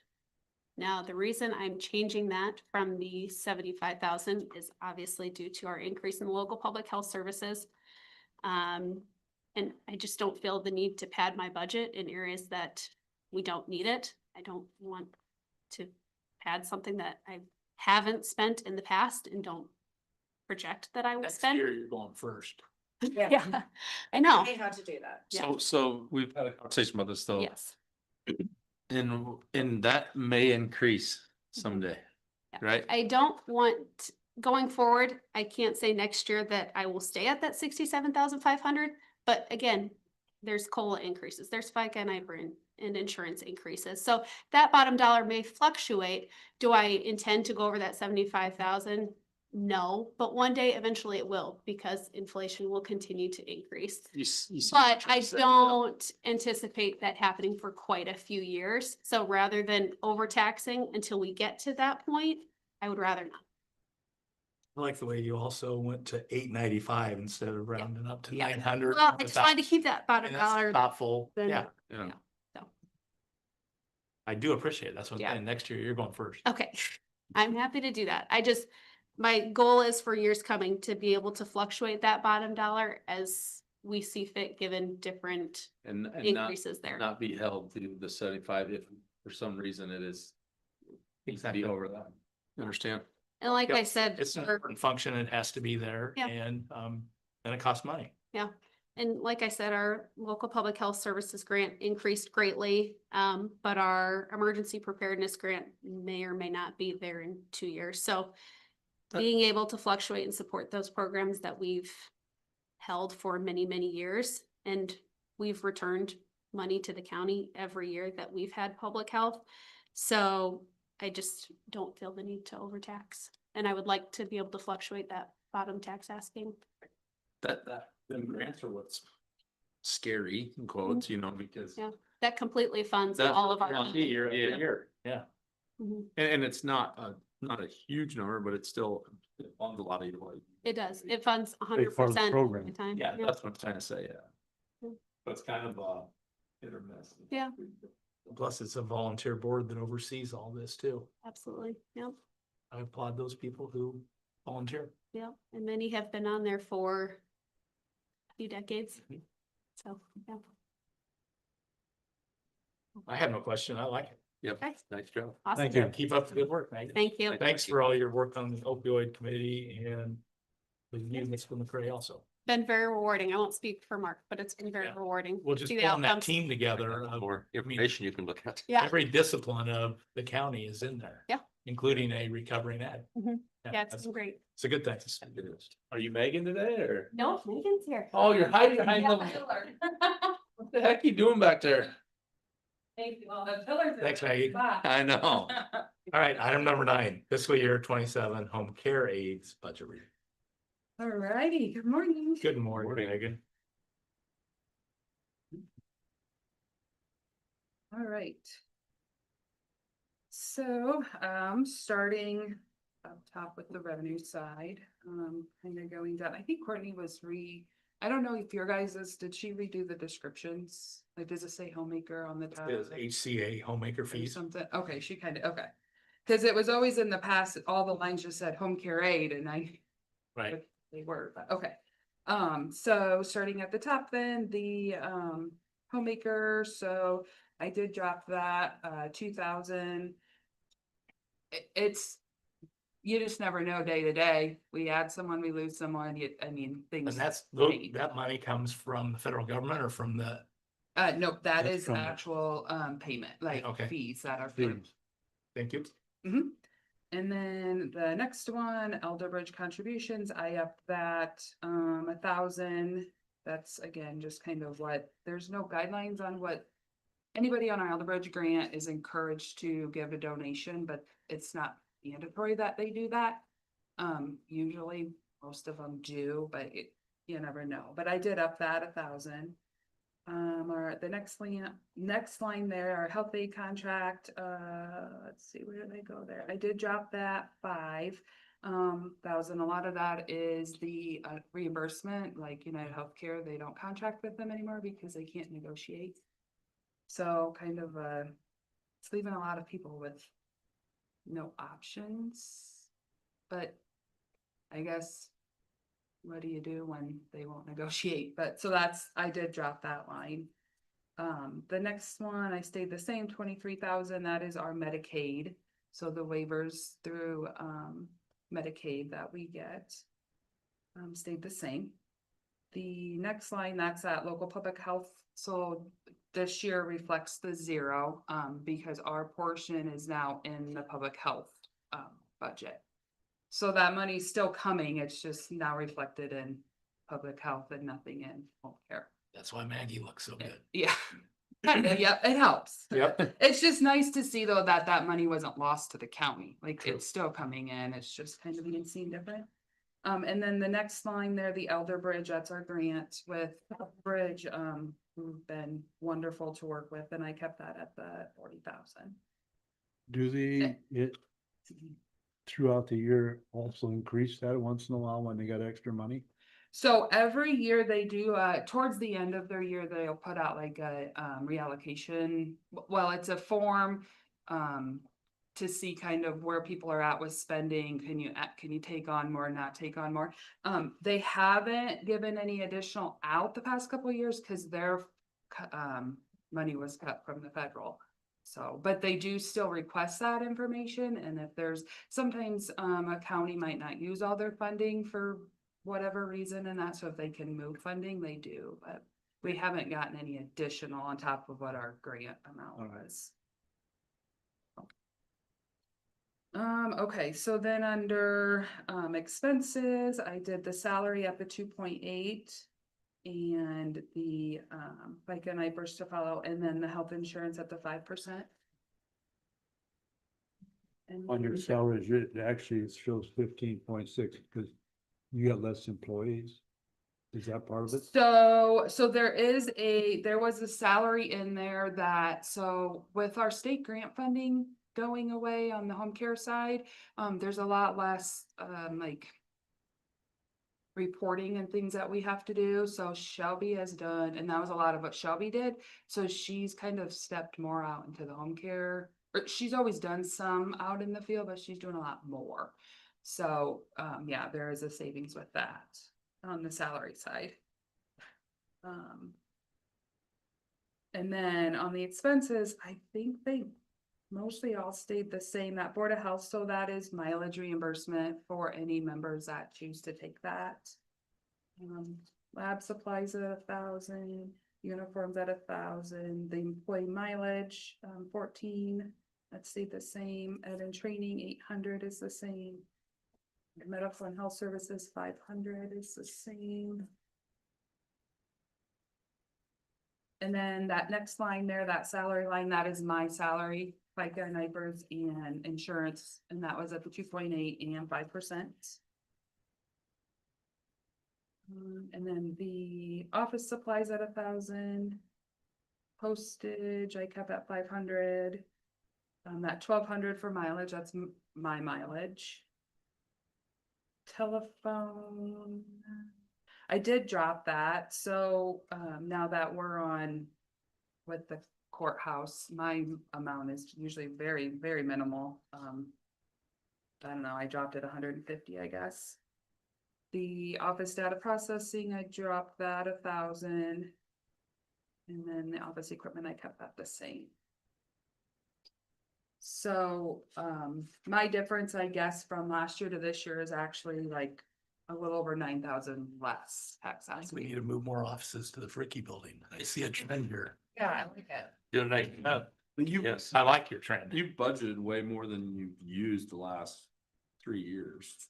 Now, the reason I'm changing that from the 75,000 is obviously due to our increase in local public health services. And I just don't feel the need to pad my budget in areas that we don't need it. I don't want to pad something that I haven't spent in the past and don't project that I will Next spend. year, you're going first. Yeah, I know. Hey, how to do that. Yeah. So we've had a conversation about this though. Yes. And that may increase someday, Yeah. right? I don't want, going forward, I can't say next year that I will stay at that 67,500. But again, there's COLA increases, there's FICA and IBRA and insurance increases. So that bottom dollar may fluctuate. Do I intend to go over that 75,000? No, but one day eventually it will, because inflation will continue to increase. You see But what I I'm saying? don't anticipate that happening for quite a few years. So rather than overtaxing until we get to that point, I would rather not. I like the way you also went to 895 instead of rounding up to Yeah. 900. Well, I just wanted to keep that bottom dollar. Thoughtful, then- yeah. Yeah, so. I do appreciate it. That's what I'm Yeah. saying. Next year, you're going first. Okay, I'm happy to do that. My goal is for years coming to be able to fluctuate that bottom dollar as we see fit, given different And not, increases there. not be held to the 75 if for some reason it is. Exactly. Be over that. You understand? And like Yep. I said, It's an our- important function. It has to be there Yeah. and it costs money. and like I said, our local public health services grant increased greatly. But our emergency preparedness grant may or may not be there in 2 years. So being able to fluctuate and support those programs that we've held for many, many years, and we've returned money to the county every year that we've had public health. So I just don't feel the need to overtax, and I would like to be able to fluctuate that bottom tax asking. Them grants are what's scary in quotes, you know, because. Yeah. That completely funds That's all of what our. we see year after year. Yeah. Mhm. And it's not a huge number, but it's still it funds a lot of your life. It does. It funds Big part of the 100% of program. the time. Yeah, that's what I'm trying to say, yeah. Yeah. That's kind of hit or miss. Yeah. Plus, it's a volunteer board that oversees all this too. Absolutely. Yep. I applaud those people who volunteer. Yep. And many have been on there for a few decades. Mhm. So, yeah. I have no question. I like it. Yep, Okay. nice job. Awesome. Thank you. Keep up the good work, Megan. Thank you. Thanks for all your work on the opioid committee and the units from the McCray also. Been very rewarding. I won't speak for Mark, but it's been very Yeah. rewarding. We'll to just see the pulling that outcomes. team together. More information you can look at. Yeah. Every discipline of the county is in there. Yeah. Including a recovering ed. Mhm. Yeah, it's that's- been great. It's a good thing. Are you Megan today or? No, Megan's here. Oh, you're hiding behind Yeah, the, pillar. what the heck you doing back there? Thank you. Well, the pillars. Thanks, Maggie. I know. All right, item number 9, fiscal year 27 home care aides budget review. All righty, good morning. Good morning, Megan. All right. So, starting up top with the revenue side, kind of going down, I think Courtney was I don't know if your guys' did she redo the descriptions? Like, does it say homemaker on the top? Is HCA homemaker Or fees. something, okay, she kind of, okay. Cause it was always in the past, all the lines just said home care aid and Right. they were, but okay. So starting at the top then, the homemaker, so I did drop that 2,000. It's, you just never know day to day. We add someone, we lose someone, And things. change. that money comes from the federal government or from the, Nope, that That's is from the- actual payment, like Okay. fees that are. Fees. thank you. And then the next one, Elder Bridge contributions, I upped that 1,000. That's again, just kind of what, there's no guidelines on what. Anybody on our Elder Bridge grant is encouraged to give a donation, but it's not mandatory that they do that. Usually most of them do, but you never know, but I did up that 1,000. Or the next line there, our health aid contract, let's see, where did I go there? I did drop that 5. 1,000, a lot of that is the reimbursement, like United Healthcare, they don't contract with them anymore because they can't negotiate. So kind of, it's leaving a lot of people with no options, but I guess what do you do when they won't negotiate? But so that's, I did drop that line. The next one, I stayed the same, 23,000, that is our Medicaid. So the waivers through, Medicaid that we get, stayed the same. The next line, that's at local public health. So this year reflects the 0, because our portion is now in the public health, budget. So that money's still coming, it's just now reflected in public health and nothing in home care. That's why Maggie looks so good. Yeah. Kind of, yep, it helps. Yep. It's just nice to see though that that money wasn't lost to the county, like True. it's still coming in, it's just kind of being seen different. And then the next line there, the Elder Bridge, that's our grant with Bridge, who've been wonderful to work with, and I kept that at the 40,000. Do it throughout the year also increase that once in a while when they got extra money? So every year they do, towards the end of their year, they'll put out like a reallocation. Well, it's a form to see kind of where people are at with spending. Can you take on more, not take on more? They haven't given any additional out the past couple of years because their money was cut from the federal. So, but they do still request that information. And if there's, sometimes a county might not use all their funding for whatever reason, and that's so if they can move funding, they do, but we haven't gotten any additional on top of what our grant amount was. Okay, so then under expenses, I did the salary up to 2.8 and the FICA and IBRS to follow, and then the health insurance at the 5%. And On your salaries, it actually shows 15.6 because you got less employees. Is that part of it? So there was a salary in there that, so with our state grant funding going away on the home care side, there's a lot less, like reporting and things that we have to do. So Shelby has done, and that was a lot of what Shelby did. So she's kind of stepped more out into the home care, or she's always done some out in the field, but she's doing a lot more. So, yeah, there is a savings with that on the salary side. And then on the expenses, I think they mostly all stayed the same. That Board of Health, so that is mileage reimbursement for any members that choose to take that. Lab supplies at 1,000, uniforms at 1,000, the employee mileage, 14, that stayed the same. And in training, 800 is the same. Medical and health services, 500 is the same. And then that next line there, that salary line, that is my salary, FICA and IBRS and insurance, and that was at the 2.8 and 5%. And then the office supplies at 1,000. Postage, I kept at 500. That 1,200 for mileage, that's my mileage. Telephone, I did drop that. So now that we're on with the courthouse, my amount is usually very, very minimal. I don't know, I dropped it 150, I guess. The office data processing, I dropped that 1,000. And then the office equipment, I kept that the same. So my difference, I guess, from last year to this year is actually like a little over 9,000 less tax ask. We need to move more offices to the Fricky building. I see a trend here. Yeah, I like it. You know, You, I like your trend. you budgeted way more than you've used the last 3 years.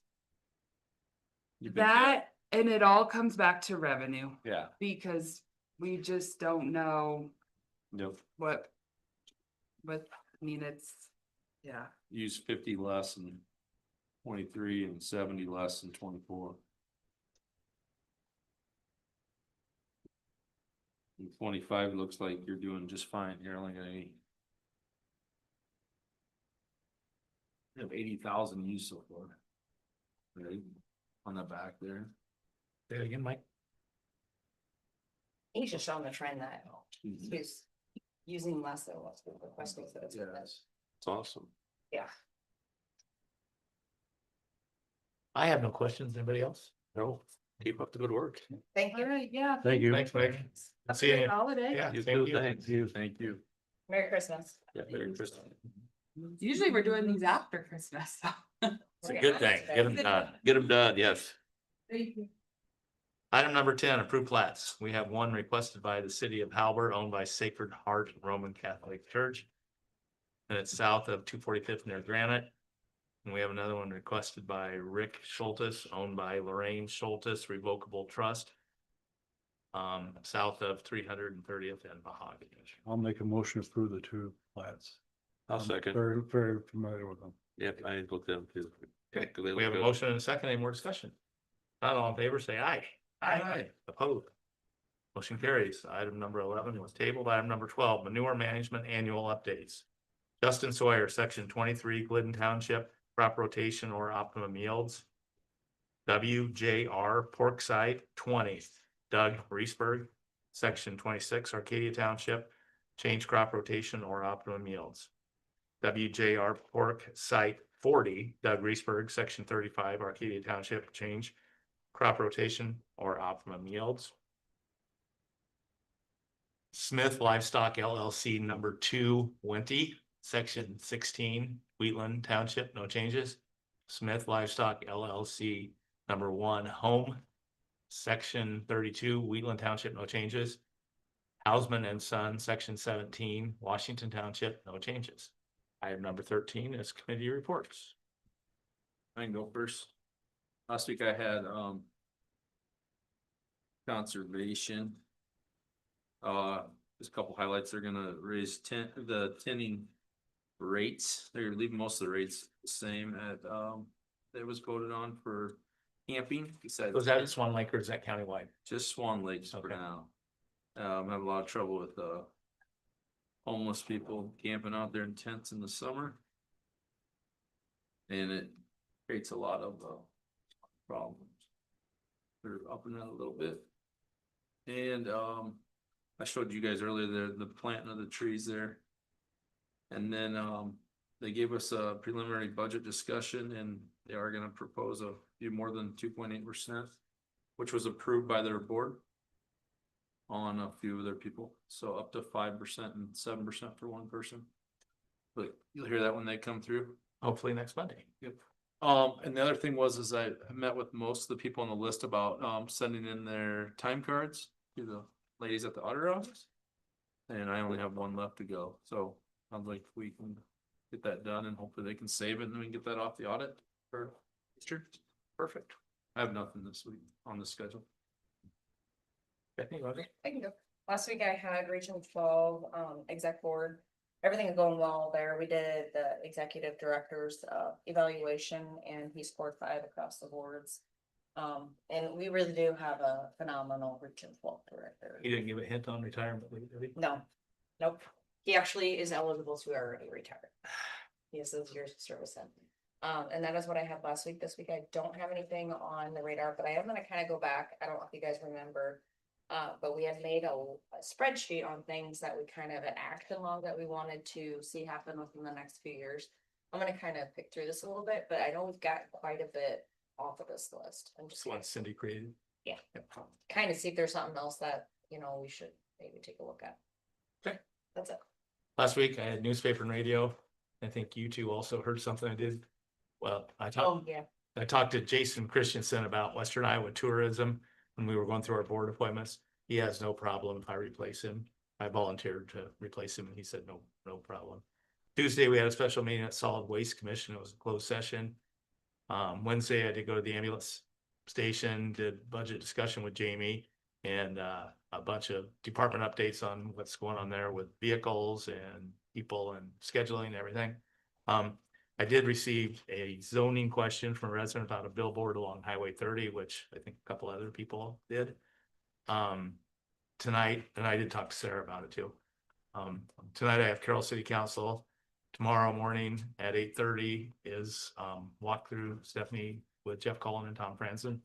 You've been- That, and it all comes back to revenue Yeah. because we just don't know Yep. what, I mean, it's, yeah. Use 50 less in 23 and 70 less in 24. In 25 looks like you're doing just fine. You're only gonna you have 80,000 used so far. Right, on the back there. Say it again, Mike. He's just showing the trend that he's using less than what's been requesting, so it's. Yes. It's awesome. Yeah. I have no questions. Anybody else? No, keep up the good work. Thank All you. right, yeah. Thank you. Thanks, Mike. Have a See you. great holiday. Yeah, You same too, to you. thanks. Thank you. Merry Christmas. Yeah, very interesting. Usually we're doing these after Christmas, so. It's a good thing. Get them done. Get them done, yes. Thank you. Item number 10, approved plats. We have one requested by the city of Halbert, owned by Sacred Heart Roman Catholic Church. And it's south of 245th near Granite. And we have another one requested by Rick Schultes, owned by Lorraine Schultes Revocable Trust. South of 330th and Mahogany. I'll make a motion to approve the two plats. I'll I'm second. Very, very familiar with them. Yep, I looked at them too. Okay, They we look have a good. motion and a second. Any more discussion? Not all in favor, say aye. Aye. Opposed. Motion carries. Item number 11 was tabled. Item number 12, manure management annual updates. Justin Sawyer, section 23, Glidden Township, crop rotation or optimum yields. WJR pork site 20, Doug Reesberg, section 26, Arcadia Township, change crop rotation or optimum yields. WJR pork site 40, Doug Reesberg, section 35, Arcadia Township, change crop rotation or optimum yields. Smith Livestock LLC number 2, Wenty, section 16, Wheatland Township, no changes. Smith Livestock LLC number 1, Home, section 32, Wheatland Township, no changes. Hausman and Son, section 17, Washington Township, no changes. Item number 13 is committee reports. I can go first. Last week I had, conservation. Just a couple highlights. They're gonna raise the tinning rates. They're leaving most of the rates the same at, that was voted on for camping. Besides, Was that Swan Lake or is that countywide? just Swan Lakes for Okay. now. I have a lot of trouble with, homeless people camping out there in tents in the summer. And it creates a lot of, problems. They're upping that a little bit. And, I showed you guys earlier the planting of the trees there. And then, they gave us a preliminary budget discussion and they are gonna propose a few more than 2.8%, which was approved by their board on a few of their people, so up to 5% and 7% for one person. But you'll hear that when they come through. Hopefully next Monday. Yep. And the other thing was I met with most of the people on the list about sending in their time cards to the ladies at the auditor office. And I only have one left to go, so sounds like we can get that done and hopefully they can save it and we can get that off the audit for Easter. Perfect. I have nothing this week on the schedule. Bethany, was it? I can go. Last week I had Region 12, exec board. Everything is going well there. We did the executive director's evaluation and he scored 5 across the boards. And we really do have a phenomenal Region 12 director. He didn't give a hint on retirement leave, did he? No, nope. He actually is eligible to already retire. He has those years of service in. And that is what I had last week. This week I don't have anything on the radar, but I am gonna kind of go back. I don't know if you guys remember. But we had made a spreadsheet on things that we kind of an action log that we wanted to see happen within the next few years. I'm gonna kind of pick through this a little bit, but I know we've got quite a bit off of this list. I'm just Just one Cindy created. yeah, kind of see if there's something else that, you know, we should maybe take a look at. Okay. That's it. Last week I had newspaper and radio. I think you two also heard something I did. Well, I Oh, yeah. talked to Jason Christensen about Western Iowa tourism when we were going through our board appointments. He has no problem if I replace him. I volunteered to replace him and he said, no problem. Tuesday, we had a special meeting at Solid Waste Commission. It was a closed session. Wednesday, I did go to the ambulance station, did budget discussion with Jamie and a bunch of department updates on what's going on there with vehicles and people and scheduling and everything. I did receive a zoning question from a resident about a billboard along Highway 30, which I think a couple other people did. Tonight, and I did talk to Sarah about it too. Tonight I have Carroll City Council. Tomorrow morning at 8:30 is walkthrough. Stephanie with Jeff Cullen and Tom Franzen.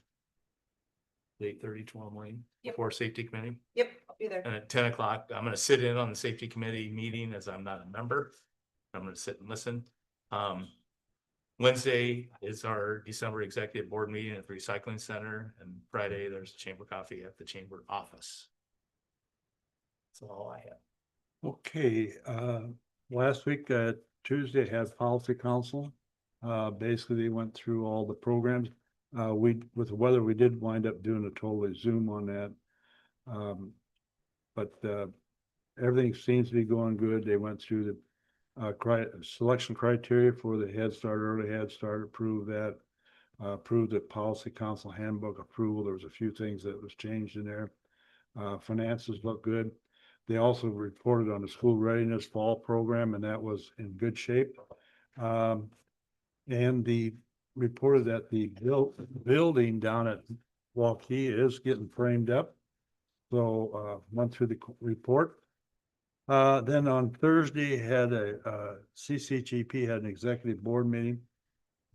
8:30 tomorrow morning Yep. before safety committee. Yep, I'll be there. And at 10 o'clock, I'm gonna sit in on the safety committee meeting as I'm not a member. I'm gonna sit and listen. Wednesday is our December executive board meeting at the recycling center, and Friday there's chamber coffee at the chamber office. That's all I have. Okay, last week, Tuesday had policy council. Basically they went through all the programs. With the weather, we did wind up doing a totally Zoom on that. But everything seems to be going good. They went through the selection criteria for the Head Start, early Head Start, approved that. Approved the policy council handbook approval. There was a few things that was changed in there. Finances look good. They also reported on the school readiness fall program, and that was in good shape. And the reported that the building down at Waukee is getting framed up. So went through the report. Then on Thursday had a CCGP had an executive board meeting.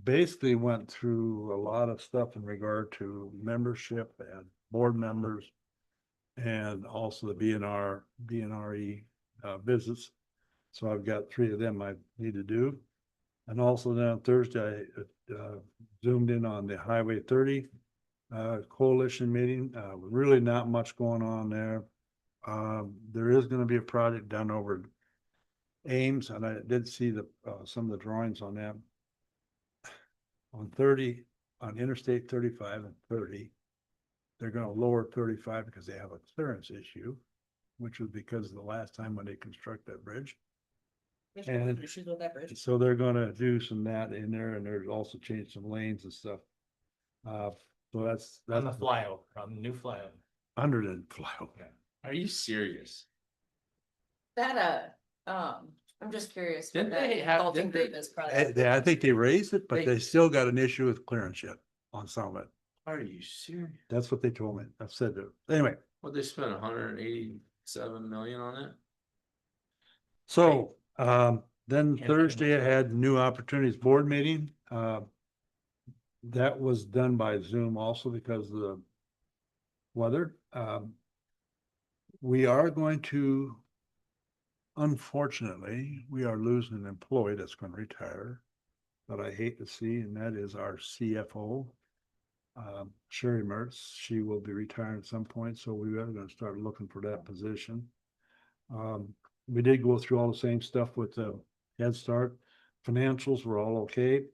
Basically went through a lot of stuff in regard to membership and board members. And also the BNRE visits. So I've got 3 of them I need to do. And also then on Thursday, I zoomed in on the Highway 30 coalition meeting. Really not much going on there. There is going to be a project done over Ames, and I did see some of the drawings on that. On Interstate 35 and 30, they're going to lower 35 because they have a clearance issue, which was because of the last time when they construct that bridge. And Issues with that bridge. so they're gonna do some that in there, and there's also changed some lanes and stuff. So that's On the flyover, on the new flyover. under the flyover. Are you serious? That, I'm just curious. Didn't what that they have- consulting didn't they- group is probably- I think they raised it, but They- they still got an issue with clearance yet on some of it. Are you serious? That's what they told me. I've said that. Anyway, Well, they spent 187 million on it. so then Yeah. Thursday I had new opportunities board meeting. That was done by Zoom also because of the weather. We are going to, unfortunately, we are losing an employee that's going to retire that I hate to see, and that is our CFO. Sherry Mertz, she will be retiring at some point, so we are going to start looking for that position. We did go through all the same stuff with the Head Start. Financials were all okay.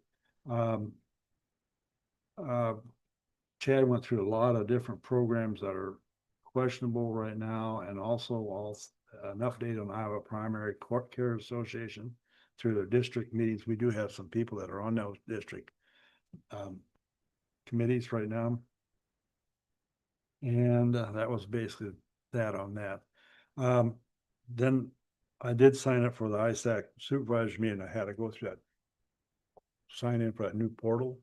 Chad went through a lot of different programs that are questionable right now, and also an update on Iowa Primary Court Care Association through their district meetings. We do have some people that are on those district committees right now. And that was basically that on that. Then I did sign up for the ISAC supervisor meeting. I had to go through that. Sign in for that new portal.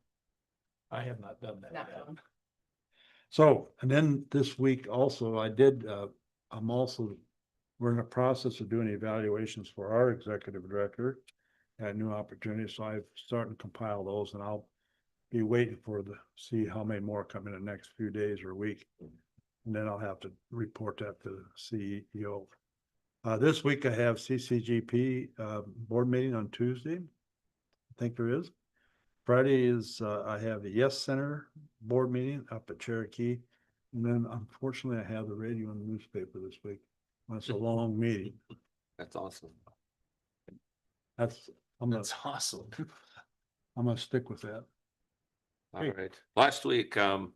I have not done that Not yet. done. So, and then this week also, we're in the process of doing evaluations for our executive director at new opportunities. So I'm starting to compile those, and I'll be waiting see how many more come in the next few days or week. And then I'll have to report that to the CEO. This week I have CCGP board meeting on Tuesday. I think there is. Friday is, I have the Yes Center board meeting up at Cherokee. And then unfortunately I have the radio and the newspaper this week. That's a long meeting. That's awesome. That's That's awesome. I'm gonna stick with that. All right. Last week, I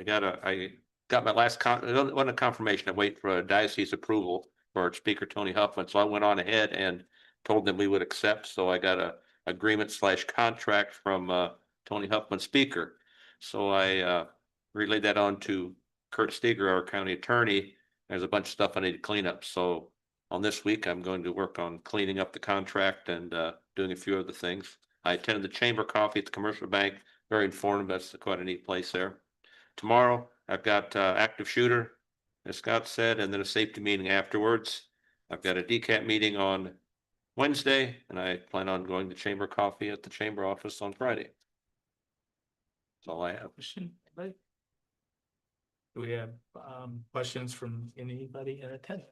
got my last it wasn't a confirmation. I wait for a diocese approval for our speaker, Tony Huffman. So I went on ahead and told them we would accept. So I got a agreement/contract from Tony Huffman speaker. So I relayed that on to Kurt Steger, our county attorney. There's a bunch of stuff I need to clean up. So on this week, I'm going to work on cleaning up the contract and doing a few other things. I attended the chamber coffee at the commercial bank. Very informative. That's quite a neat place there. Tomorrow, I've got active shooter, as Scott said, and then a safety meeting afterwards. I've got a DCAT meeting on Wednesday, and I plan on going to chamber coffee at the chamber office on Friday. That's all I have. Question, anybody? Do we have questions from anybody in attendance?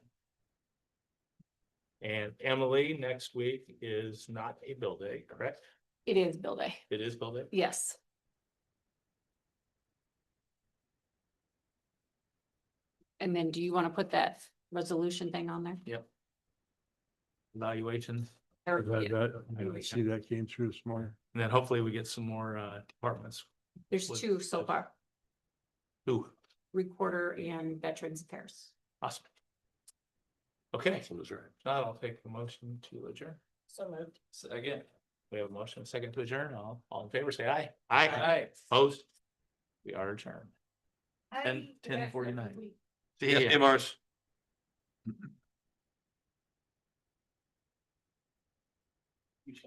And Emily, next week is not a bill day, correct? It is bill day. It is bill day? Yes. And then do you want to put that resolution thing on there? Yep. Evaluations, Or- I see that came through this morning. and then hopefully we get some more departments. There's two so far, Ooh, recorder and veterans affairs. awesome. Okay, That's what was right. I'll take the motion to adjourn. So moved. So again, we have a motion, a second to adjourn. All in favor, say aye. Aye. Opposed? We are adjourned. I- 10:49. Yes, Mars.